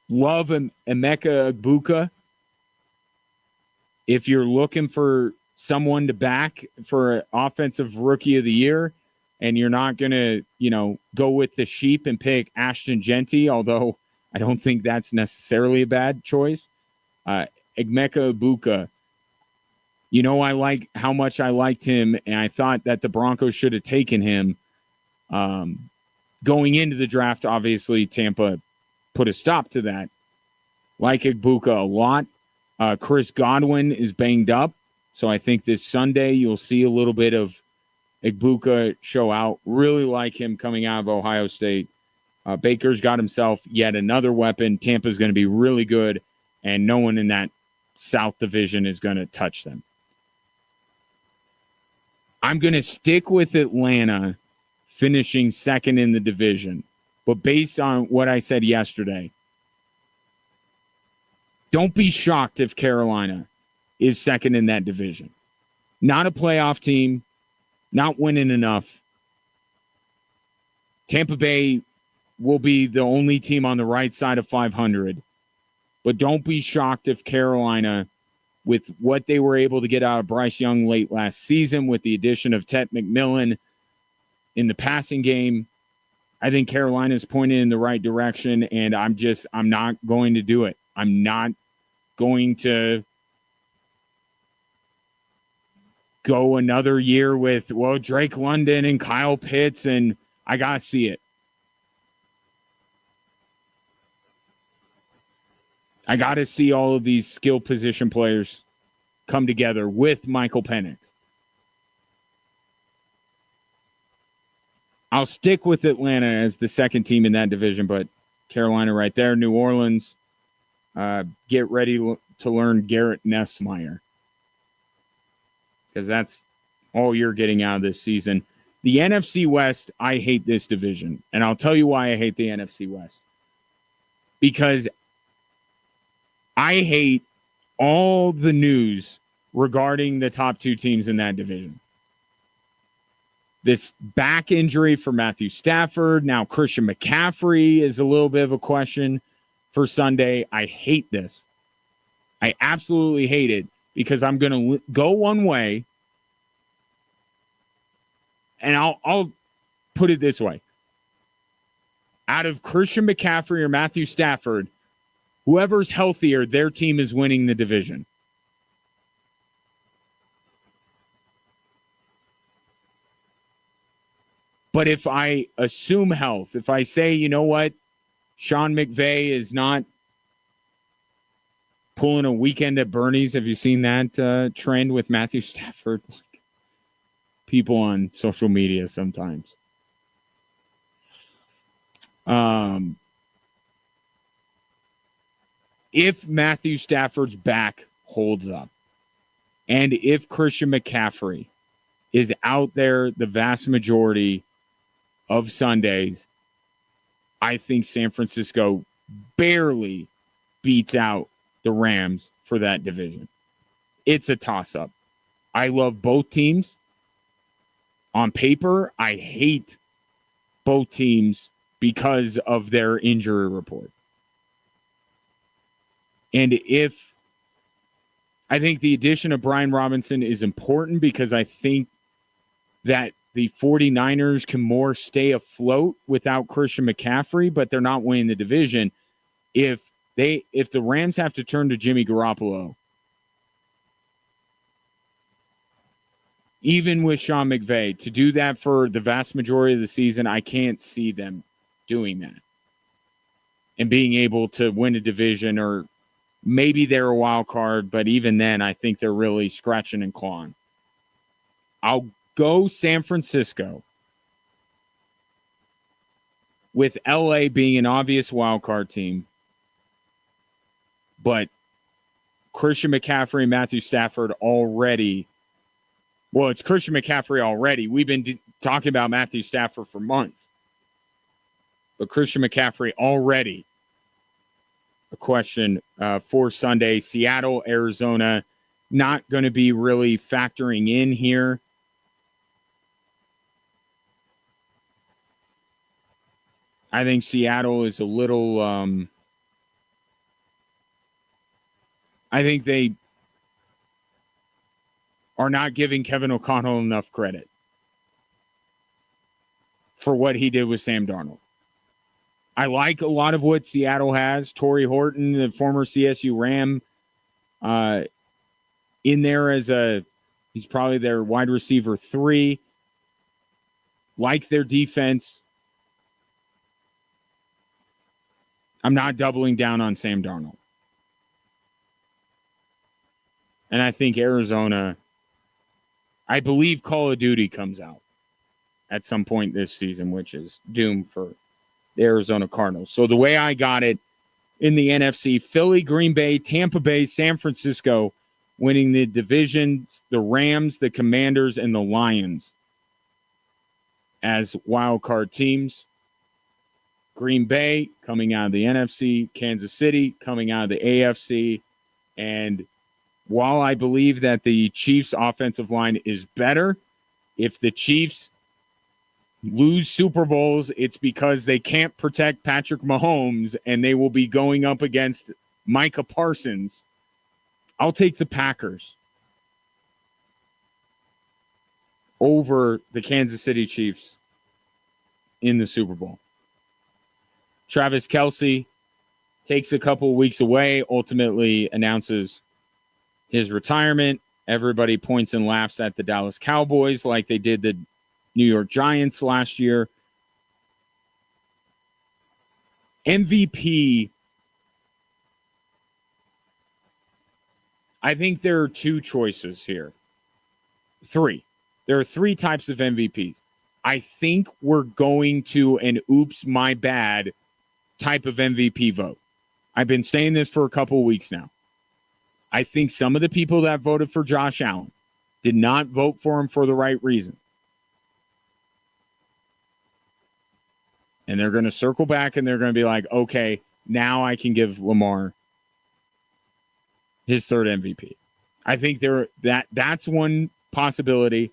Love Emeka Egbuka. If you're looking for someone to back for offensive rookie of the year, and you're not going to, go with the sheep and pick Ashton Genty, although I don't think that's necessarily a bad choice. Emeka Egbuka. I like how much I liked him, and I thought that the Broncos should have taken him. Going into the draft, obviously, Tampa put a stop to that. Like Egbuka a lot. Chris Godwin is banged up, so I think this Sunday you'll see a little bit of Egbuka show out. Really like him coming out of Ohio State. Baker's got himself yet another weapon. Tampa's going to be really good, and no one in that South Division is going to touch them. I'm going to stick with Atlanta finishing second in the division. But based on what I said yesterday, don't be shocked if Carolina is second in that division. Not a playoff team, not winning enough. Tampa Bay will be the only team on the right side of 500. But don't be shocked if Carolina, with what they were able to get out of Bryce Young late last season, with the addition of Ted McMillan in the passing game, I think Carolina's pointed in the right direction, and I'm not going to do it. I'm not going to go another year with, Drake London and Kyle Pitts, and I got to see it. I got to see all of these skill position players come together with Michael Penix. I'll stick with Atlanta as the second team in that division, but Carolina right there. New Orleans, get ready to learn Garrett Nussmeier, because that's all you're getting out of this season. The NFC West, I hate this division, and I'll tell you why I hate the NFC West. Because I hate all the news regarding the top two teams in that division. This back injury for Matthew Stafford. Now Christian McCaffrey is a little bit of a question for Sunday. I hate this. I absolutely hate it, because I'm going to go one way, and I'll put it this way. Out of Christian McCaffrey or Matthew Stafford, whoever's healthier, their team is winning the division. But if I assume health, if I say, you know what, Sean McVay is not pulling a weekend at Bernie's. Have you seen that trend with Matthew Stafford? People on social media sometimes. If Matthew Stafford's back holds up, and if Christian McCaffrey is out there the vast majority of Sundays, I think San Francisco barely beats out the Rams for that division. It's a toss-up. I love both teams. On paper, I hate both teams because of their injury report. And if I think the addition of Brian Robinson is important because I think that the 49ers can more stay afloat without Christian McCaffrey, but they're not winning the division. If the Rams have to turn to Jimmy Garoppolo, even with Sean McVay, to do that for the vast majority of the season, I can't see them doing that and being able to win a division, or maybe they're a wild card, but even then, I think they're really scratching and clawing. I'll go San Francisco, with LA being an obvious wild card team, but Christian McCaffrey and Matthew Stafford already. Well, it's Christian McCaffrey already. We've been talking about Matthew Stafford for months. But Christian McCaffrey already. A question for Sunday. Seattle, Arizona, not going to be really factoring in here. I think Seattle is a little... I think they are not giving Kevin O'Connell enough credit for what he did with Sam Darnold. I like a lot of what Seattle has. Torrey Horton, the former CSU Ram, in there as he's probably their wide receiver 3. Like their defense. I'm not doubling down on Sam Darnold. And I think Arizona, I believe Call of Duty comes out at some point this season, which is doomed for the Arizona Cardinals. So the way I got it in the NFC, Philly, Green Bay, Tampa Bay, San Francisco winning the divisions, the Rams, the Commanders, and the Lions as wild card teams. Green Bay coming out of the NFC, Kansas City coming out of the AFC. And while I believe that the Chiefs' offensive line is better, if the Chiefs lose Super Bowls, it's because they can't protect Patrick Mahomes and they will be going up against Micah Parsons. I'll take the Packers over the Kansas City Chiefs in the Super Bowl. Travis Kelce takes a couple of weeks away, ultimately announces his retirement. Everybody points and laughs at the Dallas Cowboys like they did the New York Giants last year. MVP, I think there are 2 choices here. 3. There are 3 types of MVPs. I think we're going to an oops, my bad type of MVP vote. I've been saying this for a couple of weeks now. I think some of the people that voted for Josh Allen did not vote for him for the right reason. And they're going to circle back and they're going to be like, okay, now I can give Lamar his 3rd MVP. I think that's one possibility.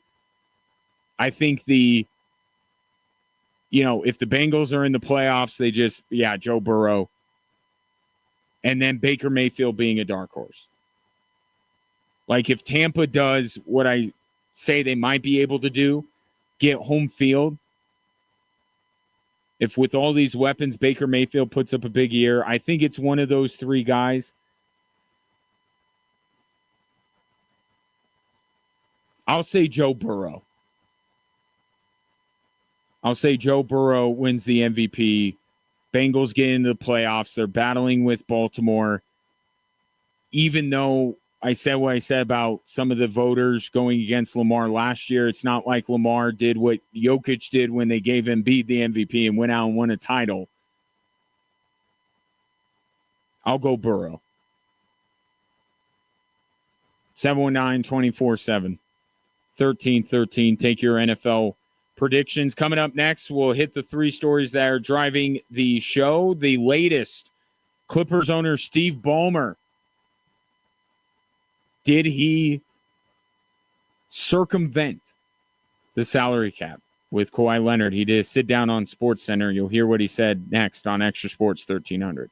I think if the Bengals are in the playoffs, they just, Joe Burrow. And then Baker Mayfield being a dark horse. Like if Tampa does what I say they might be able to do, get home field. If with all these weapons, Baker Mayfield puts up a big year, I think it's one of those 3 guys. I'll say Joe Burrow. I'll say Joe Burrow wins the MVP. Bengals get into the playoffs. They're battling with Baltimore. Even though I said what I said about some of the voters going against Lamar last year, it's not like Lamar did what Jokic did when they gave Embiid the MVP and went out and won a title. I'll go Burrow. 719-24-7. 1313. Take your NFL predictions. Coming up next, we'll hit the 3 stories that are driving the show. The latest, Clippers owner Steve Ballmer. Did he circumvent the salary cap with Kawhi Leonard? He did a sit down on SportsCenter. You'll hear what he said next on Extra Sports 1300.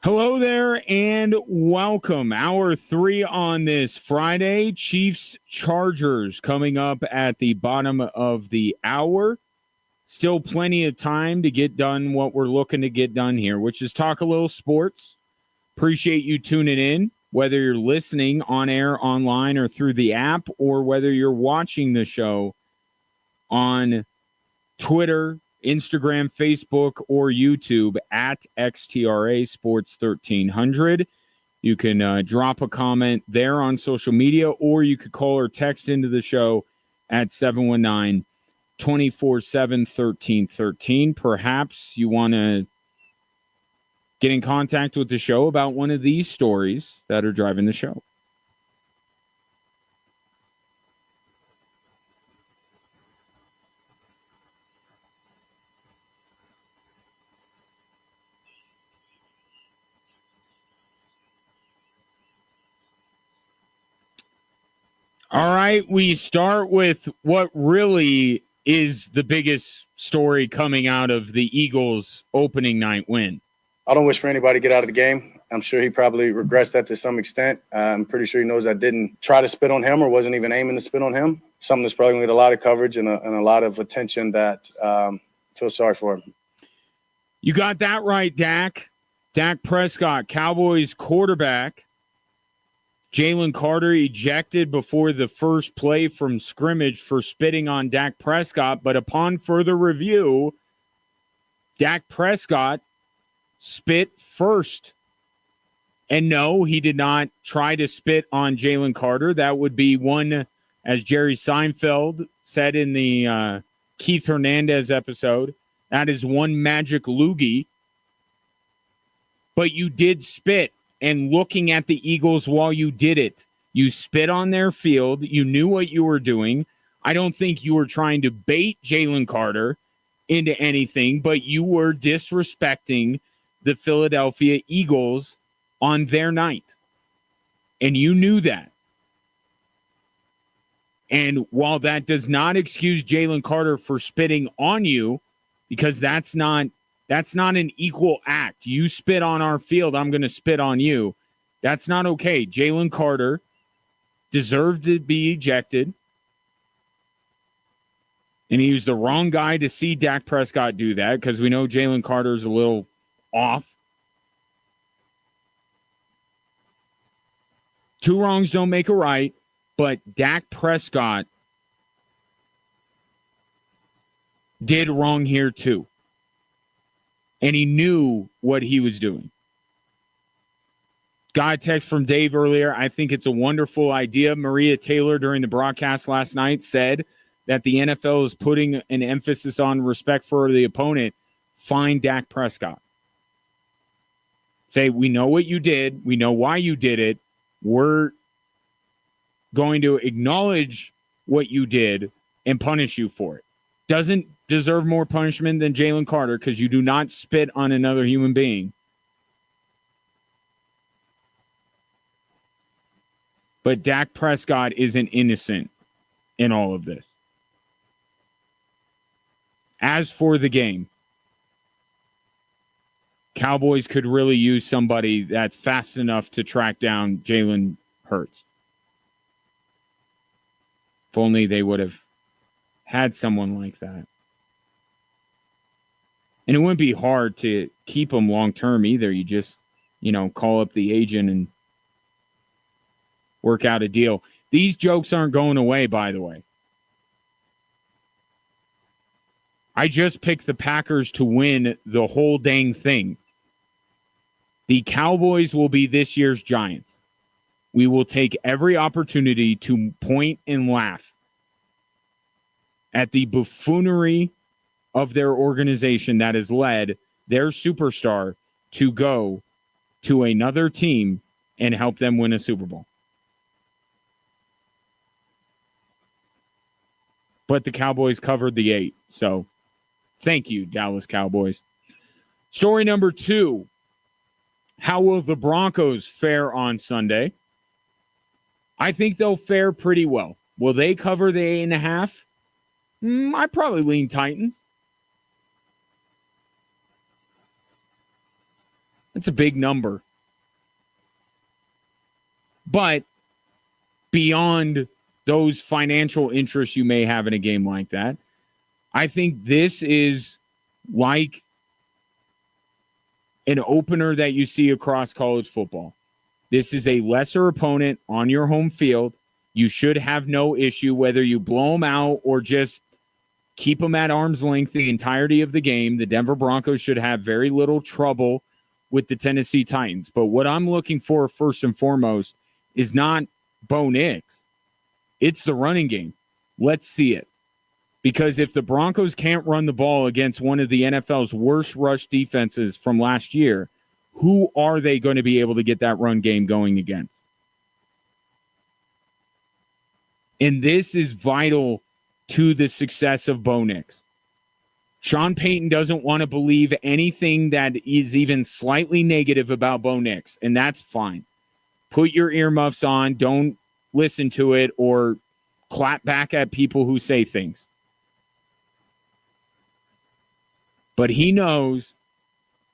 Hello there and welcome. Hour 3 on this Friday. Chiefs Chargers coming up at the bottom of the hour. Still plenty of time to get done what we're looking to get done here, which is talk a little sports. Appreciate you tuning in, whether you're listening on air, online, or through the app, or whether you're watching the show on Twitter, Instagram, Facebook, or YouTube at XTRA Sports 1300. You can drop a comment there on social media, or you could call or text into the show at 719 247 1313. Perhaps you want to get in contact with the show about one of these stories that are driving the show. All right, we start with what really is the biggest story coming out of the Eagles' opening night win. I don't wish for anybody to get out of the game. I'm sure he probably regrets that to some extent. I'm pretty sure he knows I didn't try to spit on him or wasn't even aiming to spit on him. Something that's probably going to get a lot of coverage and a lot of attention that feel sorry for him. You got that right, Dak. Dak Prescott, Cowboys quarterback. Jalen Carter ejected before the first play from scrimmage for spitting on Dak Prescott, but upon further review, Dak Prescott spit first. And no, he did not try to spit on Jalen Carter. That would be one, as Jerry Seinfeld said in the Keith Hernandez episode, that is one magic loogie. But you did spit. And looking at the Eagles while you did it, you spit on their field. You knew what you were doing. I don't think you were trying to bait Jalen Carter into anything, but you were disrespecting the Philadelphia Eagles on their night. And you knew that. And while that does not excuse Jalen Carter for spitting on you, because that's not an equal act. You spit on our field, I'm going to spit on you. That's not okay. Jalen Carter deserved to be ejected. And he was the wrong guy to see Dak Prescott do that because we know Jalen Carter's a little off. Two wrongs don't make a right, but Dak Prescott did wrong here too. And he knew what he was doing. Got a text from Dave earlier. I think it's a wonderful idea. Maria Taylor, during the broadcast last night, said that the NFL is putting an emphasis on respect for the opponent. Find Dak Prescott. Say, we know what you did. We know why you did it. We're going to acknowledge what you did and punish you for it. Doesn't deserve more punishment than Jalen Carter because you do not spit on another human being. But Dak Prescott isn't innocent in all of this. As for the game, Cowboys could really use somebody that's fast enough to track down Jalen Hurts. If only they would have had someone like that. And it wouldn't be hard to keep him long-term either. You just, call up the agent and work out a deal. These jokes aren't going away, by the way. I just picked the Packers to win the whole dang thing. The Cowboys will be this year's Giants. We will take every opportunity to point and laugh at the buffoonery of their organization that has led their superstar to go to another team and help them win a Super Bowl. But the Cowboys covered the 8. So thank you, Dallas Cowboys. Story number 2. How will the Broncos fare on Sunday? I think they'll fare pretty well. Will they cover the 8.5? I'd probably lean Titans. That's a big number. But beyond those financial interests you may have in a game like that, I think this is like an opener that you see across college football. This is a lesser opponent on your home field. You should have no issue whether you blow them out or just keep them at arm's length the entirety of the game. The Denver Broncos should have very little trouble with the Tennessee Titans. But what I'm looking for first and foremost is not Bo Nix. It's the running game. Let's see it. Because if the Broncos can't run the ball against one of the NFL's worst rush defenses from last year, who are they going to be able to get that run game going against? And this is vital to the success of Bo Nix. Sean Payton doesn't want to believe anything that is even slightly negative about Bo Nix, and that's fine. Put your earmuffs on. Don't listen to it or clap back at people who say things. But he knows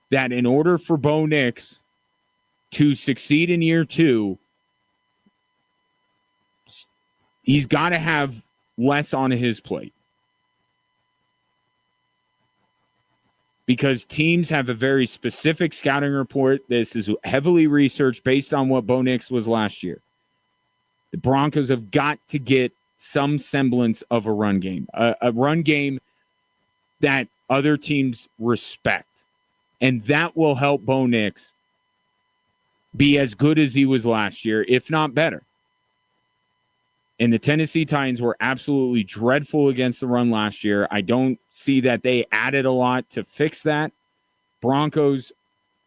that in order for Bo Nix to succeed in year 2, he's got to have less on his plate. Because teams have a very specific scouting report. This is heavily researched based on what Bo Nix was last year. The Broncos have got to get some semblance of a run game. A run game that other teams respect. And that will help Bo Nix be as good as he was last year, if not better. And the Tennessee Titans were absolutely dreadful against the run last year. I don't see that they added a lot to fix that. Broncos,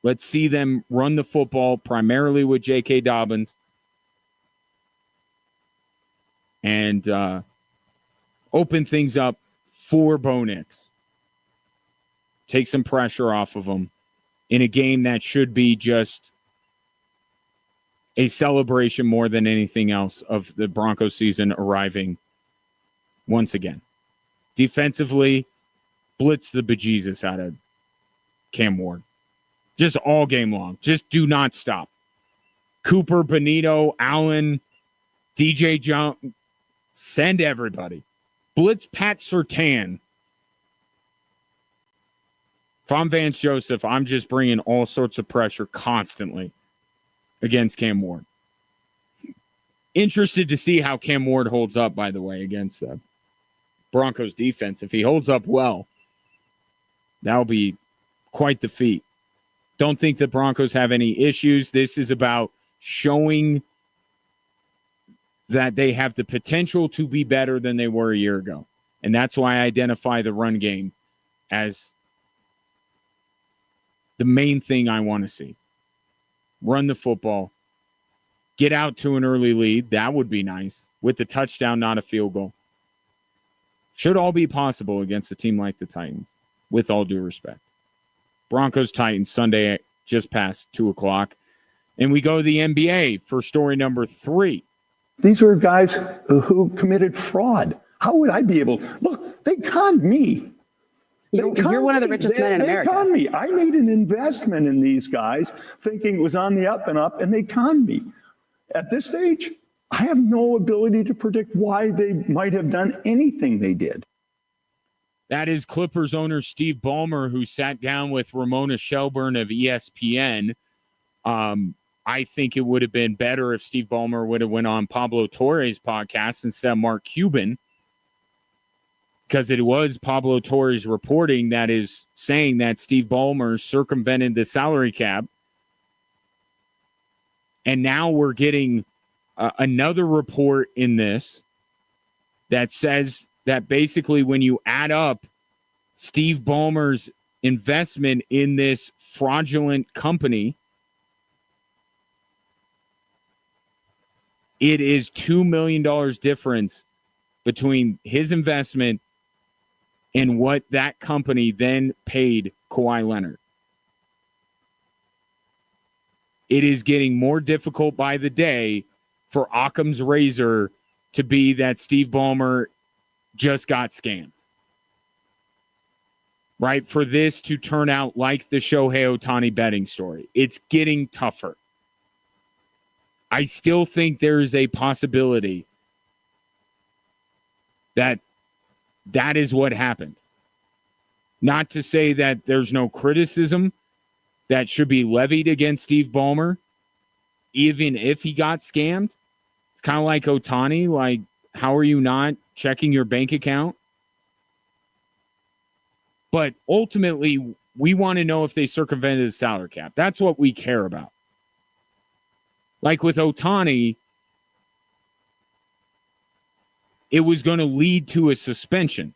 let's see them run the football primarily with J.K. Dobbins. And open things up for Bo Nix. Take some pressure off of him in a game that should be just a celebration more than anything else of the Broncos season arriving once again. Defensively, blitz the bejesus out of Cam Ward. Just all game long. Just do not stop. Cooper, Benito, Allen, DJ Jones, send everybody. Blitz Pat Surtain. If I'm Vance Joseph, I'm just bringing all sorts of pressure constantly against Cam Ward. Interested to see how Cam Ward holds up, by the way, against the Broncos defense. If he holds up well, that'll be quite the feat. Don't think the Broncos have any issues. This is about showing that they have the potential to be better than they were a year ago. And that's why I identify the run game as the main thing I want to see. Run the football. Get out to an early lead. That would be nice. With the touchdown, not a field goal. Should all be possible against a team like the Titans, with all due respect. Broncos-Titans, Sunday, just past 2 o'clock. And we go to the NBA for story number 3. These were guys who committed fraud. How would I be able? Look, they conned me. You're one of the richest men in America. They conned me. I made an investment in these guys thinking it was on the up and up, and they conned me. At this stage, I have no ability to predict why they might have done anything they did. That is Clippers owner Steve Ballmer, who sat down with Ramona Shelburne of ESPN. I think it would have been better if Steve Ballmer would have went on Pablo Torre's podcast instead of Mark Cuban, because it was Pablo Torre's reporting that is saying that Steve Ballmer circumvented the salary cap. And now we're getting another report in this that says that basically when you add up Steve Ballmer's investment in this fraudulent company, it is $2 million difference between his investment and what that company then paid Kawhi Leonard. It is getting more difficult by the day for Occam's razor to be that Steve Ballmer just got scammed. right, for this to turn out like the Shohei Ohtani betting story. It's getting tougher. I still think there is a possibility that is what happened. Not to say that there's no criticism that should be levied against Steve Ballmer, even if he got scammed. It's kind of like Ohtani. Like, how are you not checking your bank account? But ultimately, we want to know if they circumvented the salary cap. That's what we care about. Like with Ohtani, it was going to lead to a suspension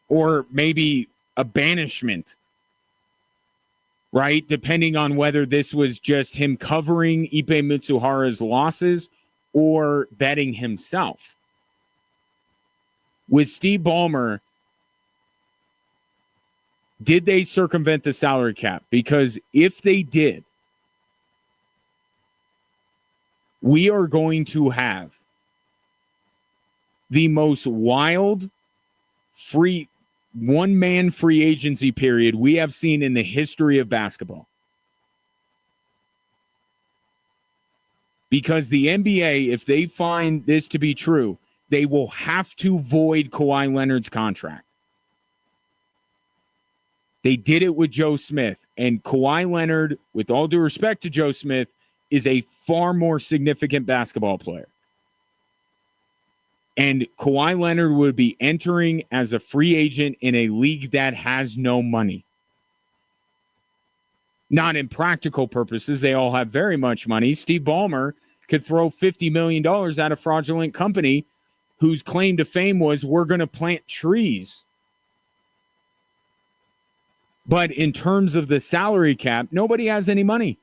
or maybe a banishment, right? Depending on whether this was just him covering Ipe Mitsuhara's losses or betting himself. With Steve Ballmer, did they circumvent the salary cap? Because if they did, we are going to have the most wild free one-man free agency period we have seen in the history of basketball. Because the NBA, if they find this to be true, they will have to void Kawhi Leonard's contract. They did it with Joe Smith, and Kawhi Leonard, with all due respect to Joe Smith, is a far more significant basketball player. And Kawhi Leonard would be entering as a free agent in a league that has no money. Not in practical purposes. They all have very much money. Steve Ballmer could throw $50 million at a fraudulent company whose claim to fame was, we're going to plant trees. But in terms of the salary cap, nobody has any money.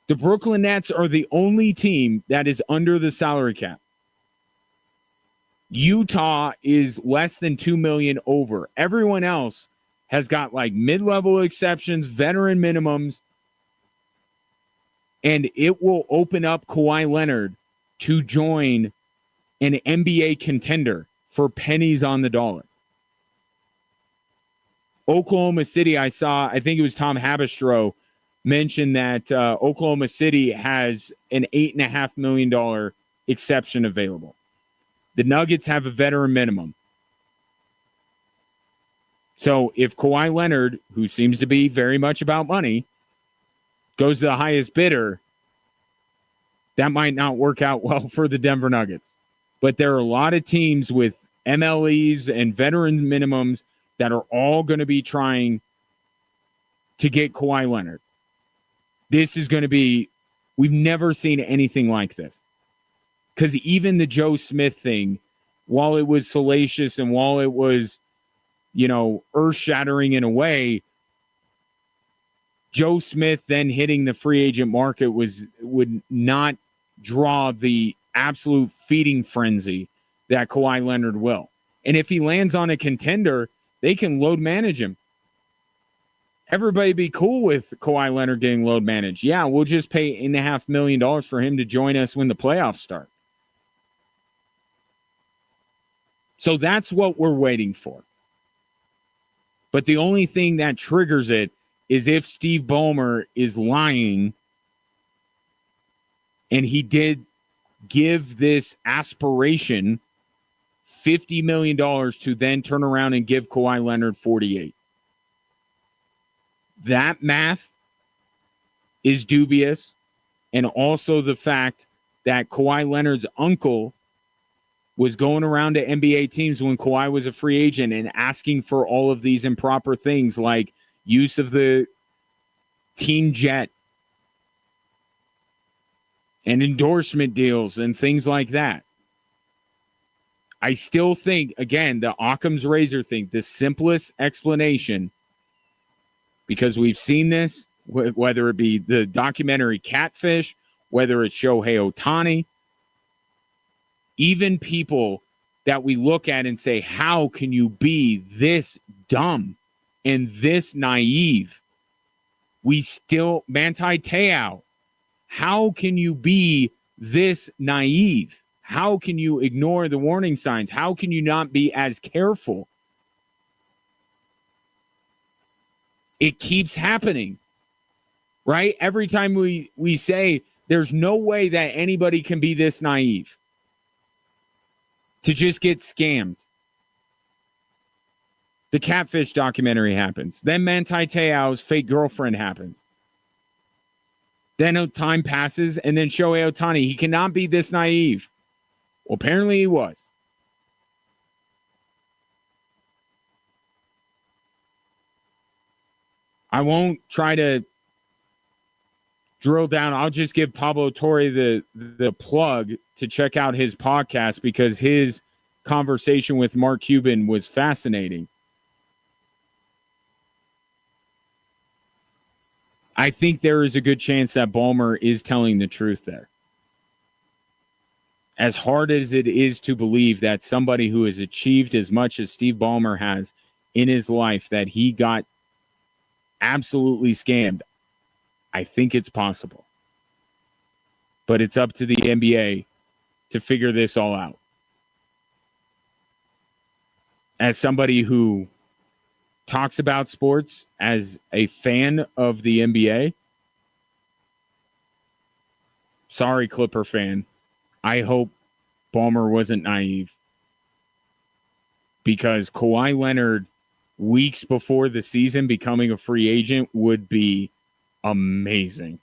The Brooklyn Nets are the only team that is under the salary cap. Utah is less than $2 million over. Everyone else has got like mid-level exceptions, veteran minimums, and it will open up Kawhi Leonard to join an NBA contender for pennies on the dollar. Oklahoma City, I think it was Tom Habistro mentioned that Oklahoma City has an $8.5 million exception available. The Nuggets have a veteran minimum. So if Kawhi Leonard, who seems to be very much about money, goes to the highest bidder, that might not work out well for the Denver Nuggets. But there are a lot of teams with MLEs and veteran minimums that are all going to be trying to get Kawhi Leonard. This is going to be, we've never seen anything like this. Because even the Joe Smith thing, while it was salacious and while it was, earth-shattering in a way, Joe Smith then hitting the free agent market would not draw the absolute feeding frenzy that Kawhi Leonard will. And if he lands on a contender, they can load manage him. Everybody be cool with Kawhi Leonard getting load managed. Yeah, we'll just pay $8.5 million for him to join us when the playoffs start. So that's what we're waiting for. But the only thing that triggers it is if Steve Ballmer is lying and he did give this aspiration $50 million to then turn around and give Kawhi Leonard $48. That math is dubious. And also the fact that Kawhi Leonard's uncle was going around to NBA teams when Kawhi was a free agent and asking for all of these improper things like use of the team jet and endorsement deals and things like that. I still think, again, the Occam's razor thing, the simplest explanation, because we've seen this, whether it be the documentary Catfish, whether it's Shohei Ohtani, even people that we look at and say, how can you be this dumb and this naive? We still, Manti Te'o, how can you be this naive? How can you ignore the warning signs? How can you not be as careful? It keeps happening, right? Every time we say there's no way that anybody can be this naive to just get scammed. The catfish documentary happens. Then Manti Te'o's fake girlfriend happens. Then time passes, and then Shohei Ohtani, he cannot be this naive. Well, apparently he was. I won't try to drill down. I'll just give Pablo Torre the plug to check out his podcast because his conversation with Mark Cuban was fascinating. I think there is a good chance that Ballmer is telling the truth there. As hard as it is to believe that somebody who has achieved as much as Steve Ballmer has in his life, that he got absolutely scammed, I think it's possible. But it's up to the NBA to figure this all out. As somebody who talks about sports as a fan of the NBA, sorry, Clipper fan, I hope Ballmer wasn't naive, because Kawhi Leonard, weeks before the season, becoming a free agent would be amazing.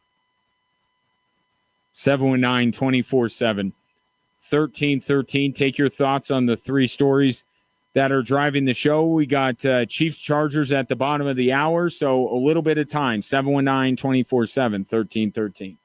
719-24-7, 1313. Take your thoughts on the three stories that are driving the show. We got Chiefs Chargers at the bottom of the hour, so a little bit of time. 719-24-7, 1313.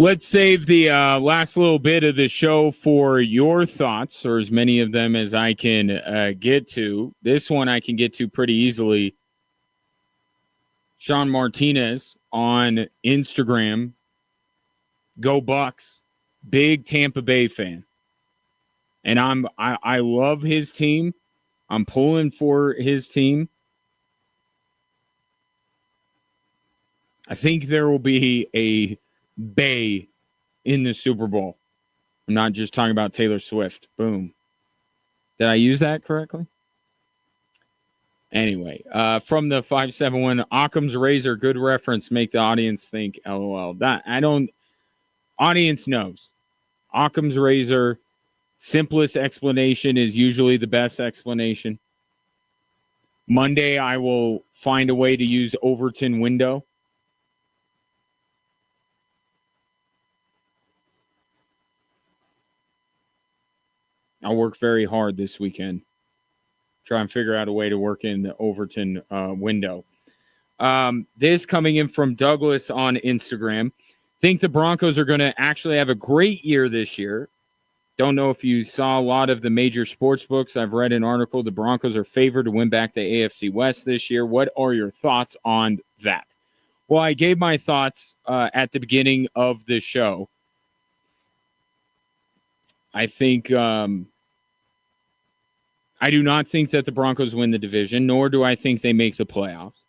Let's save the last little bit of the show for your thoughts, or as many of them as I can get to. This one I can get to pretty easily. Sean Martinez on Instagram. Go Bucks. Big Tampa Bay fan. And I love his team. I'm pulling for his team. I think there will be a Bay in the Super Bowl. I'm not just talking about Taylor Swift. Boom. Did I use that correctly? Anyway, from the 571, Occam's razor, good reference, make the audience think, LOL. Audience knows. Occam's razor, simplest explanation is usually the best explanation. Monday, I will find a way to use Overton window. I'll work very hard this weekend. Try and figure out a way to work in the Overton window. This coming in from Douglas on Instagram. Think the Broncos are going to actually have a great year this year. Don't know if you saw a lot of the major sports books. I've read an article. The Broncos are favored to win back the AFC West this year. What are your thoughts on that? Well, I gave my thoughts at the beginning of the show. I think I do not think that the Broncos win the division, nor do I think they make the playoffs.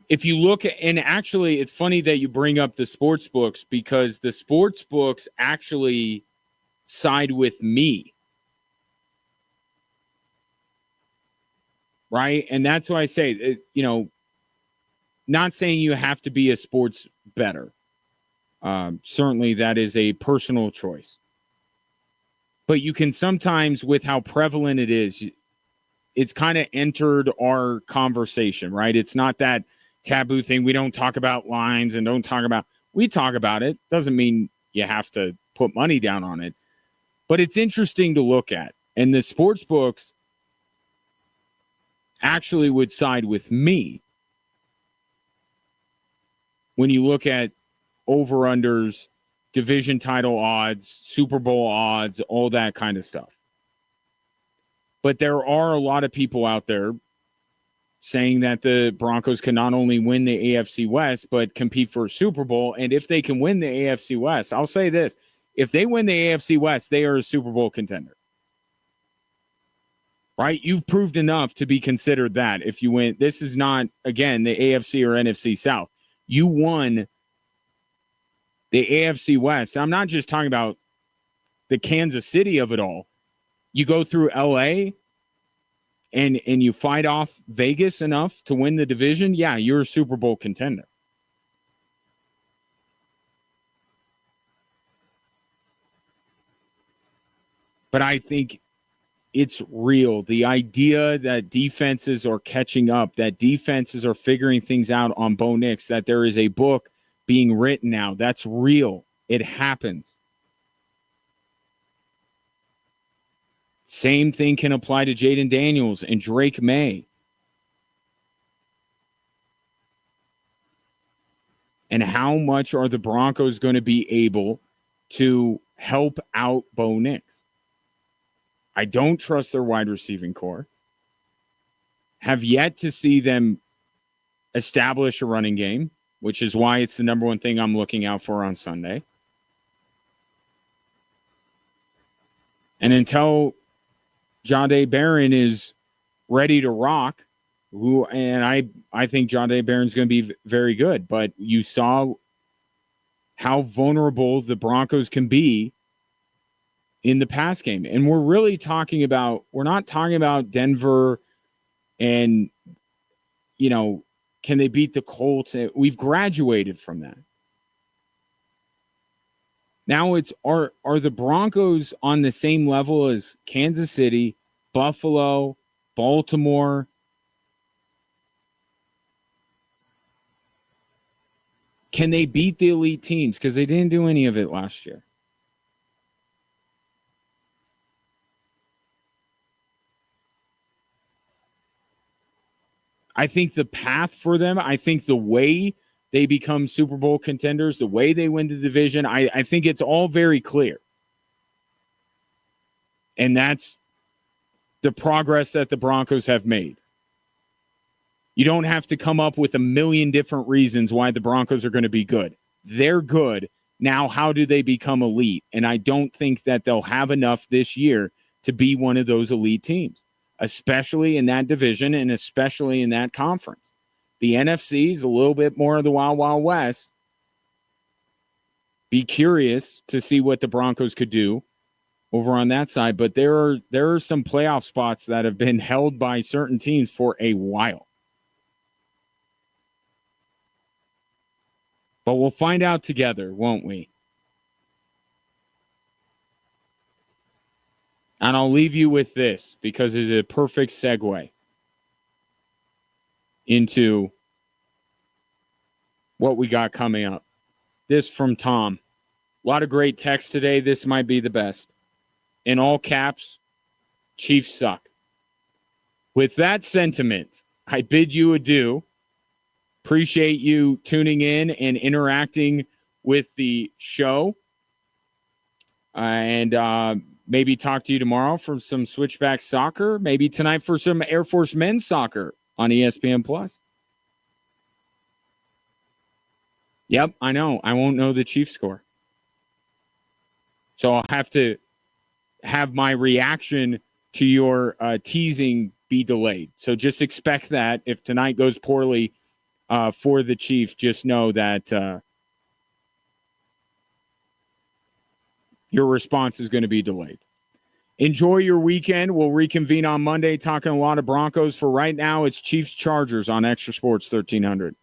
If you look at, and actually, it's funny that you bring up the sports books because the sports books actually side with me. Right? And that's why I say, not saying you have to be a sports bettor. Certainly that is a personal choice. But you can sometimes, with how prevalent it is, it's kind of entered our conversation, right? It's not that taboo thing. We don't talk about lines and we talk about it. Doesn't mean you have to put money down on it. But it's interesting to look at. And the sports books actually would side with me when you look at over-unders, division title odds, Super Bowl odds, all that kind of stuff. But there are a lot of people out there saying that the Broncos can not only win the AFC West, but compete for a Super Bowl. And if they can win the AFC West, I'll say this. If they win the AFC West, they are a Super Bowl contender. Right? You've proved enough to be considered that if you win. This is not, again, the AFC or NFC South. You won the AFC West. I'm not just talking about the Kansas City of it all. You go through LA and you fight off Vegas enough to win the division, yeah, you're a Super Bowl contender. But I think it's real. The idea that defenses are catching up, that defenses are figuring things out on Bo Nix, that there is a book being written now, that's real. It happens. Same thing can apply to Jaden Daniels and Drake May. And how much are the Broncos going to be able to help out Bo Nix? I don't trust their wide receiving core. Have yet to see them establish a running game, which is why it's the number one thing I'm looking out for on Sunday. And until Jahdae Barron is ready to rock, and I think Jahdae Barron's going to be very good, but you saw how vulnerable the Broncos can be in the pass game. And we're not talking about Denver and, can they beat the Colts? We've graduated from that. Now are the Broncos on the same level as Kansas City, Buffalo, Baltimore? Can they beat the elite teams? Because they didn't do any of it last year. I think the path for them, I think the way they become Super Bowl contenders, the way they win the division, I think it's all very clear. And that's the progress that the Broncos have made. You don't have to come up with a million different reasons why the Broncos are going to be good. They're good. Now, how do they become elite? And I don't think that they'll have enough this year to be one of those elite teams, especially in that division and especially in that conference. The NFC is a little bit more of the Wild Wild West. Be curious to see what the Broncos could do over on that side. But there are some playoff spots that have been held by certain teams for a while. But we'll find out together, won't we? And I'll leave you with this because it's a perfect segue into what we got coming up. This from Tom. A lot of great text today. This might be the best. In all caps, Chiefs suck. With that sentiment, I bid you adieu. Appreciate you tuning in and interacting with the show. And maybe talk to you tomorrow for some Switchback soccer. Maybe tonight for some Air Force men's soccer on ESPN+. Yep, I know. I won't know the Chiefs score. So I'll have to have my reaction to your teasing be delayed. So just expect that. If tonight goes poorly for the Chiefs, just know that your response is going to be delayed. Enjoy your weekend. We'll reconvene on Monday talking a lot of Broncos. For right now, it's Chiefs-Chargers on Extra Sports 1300.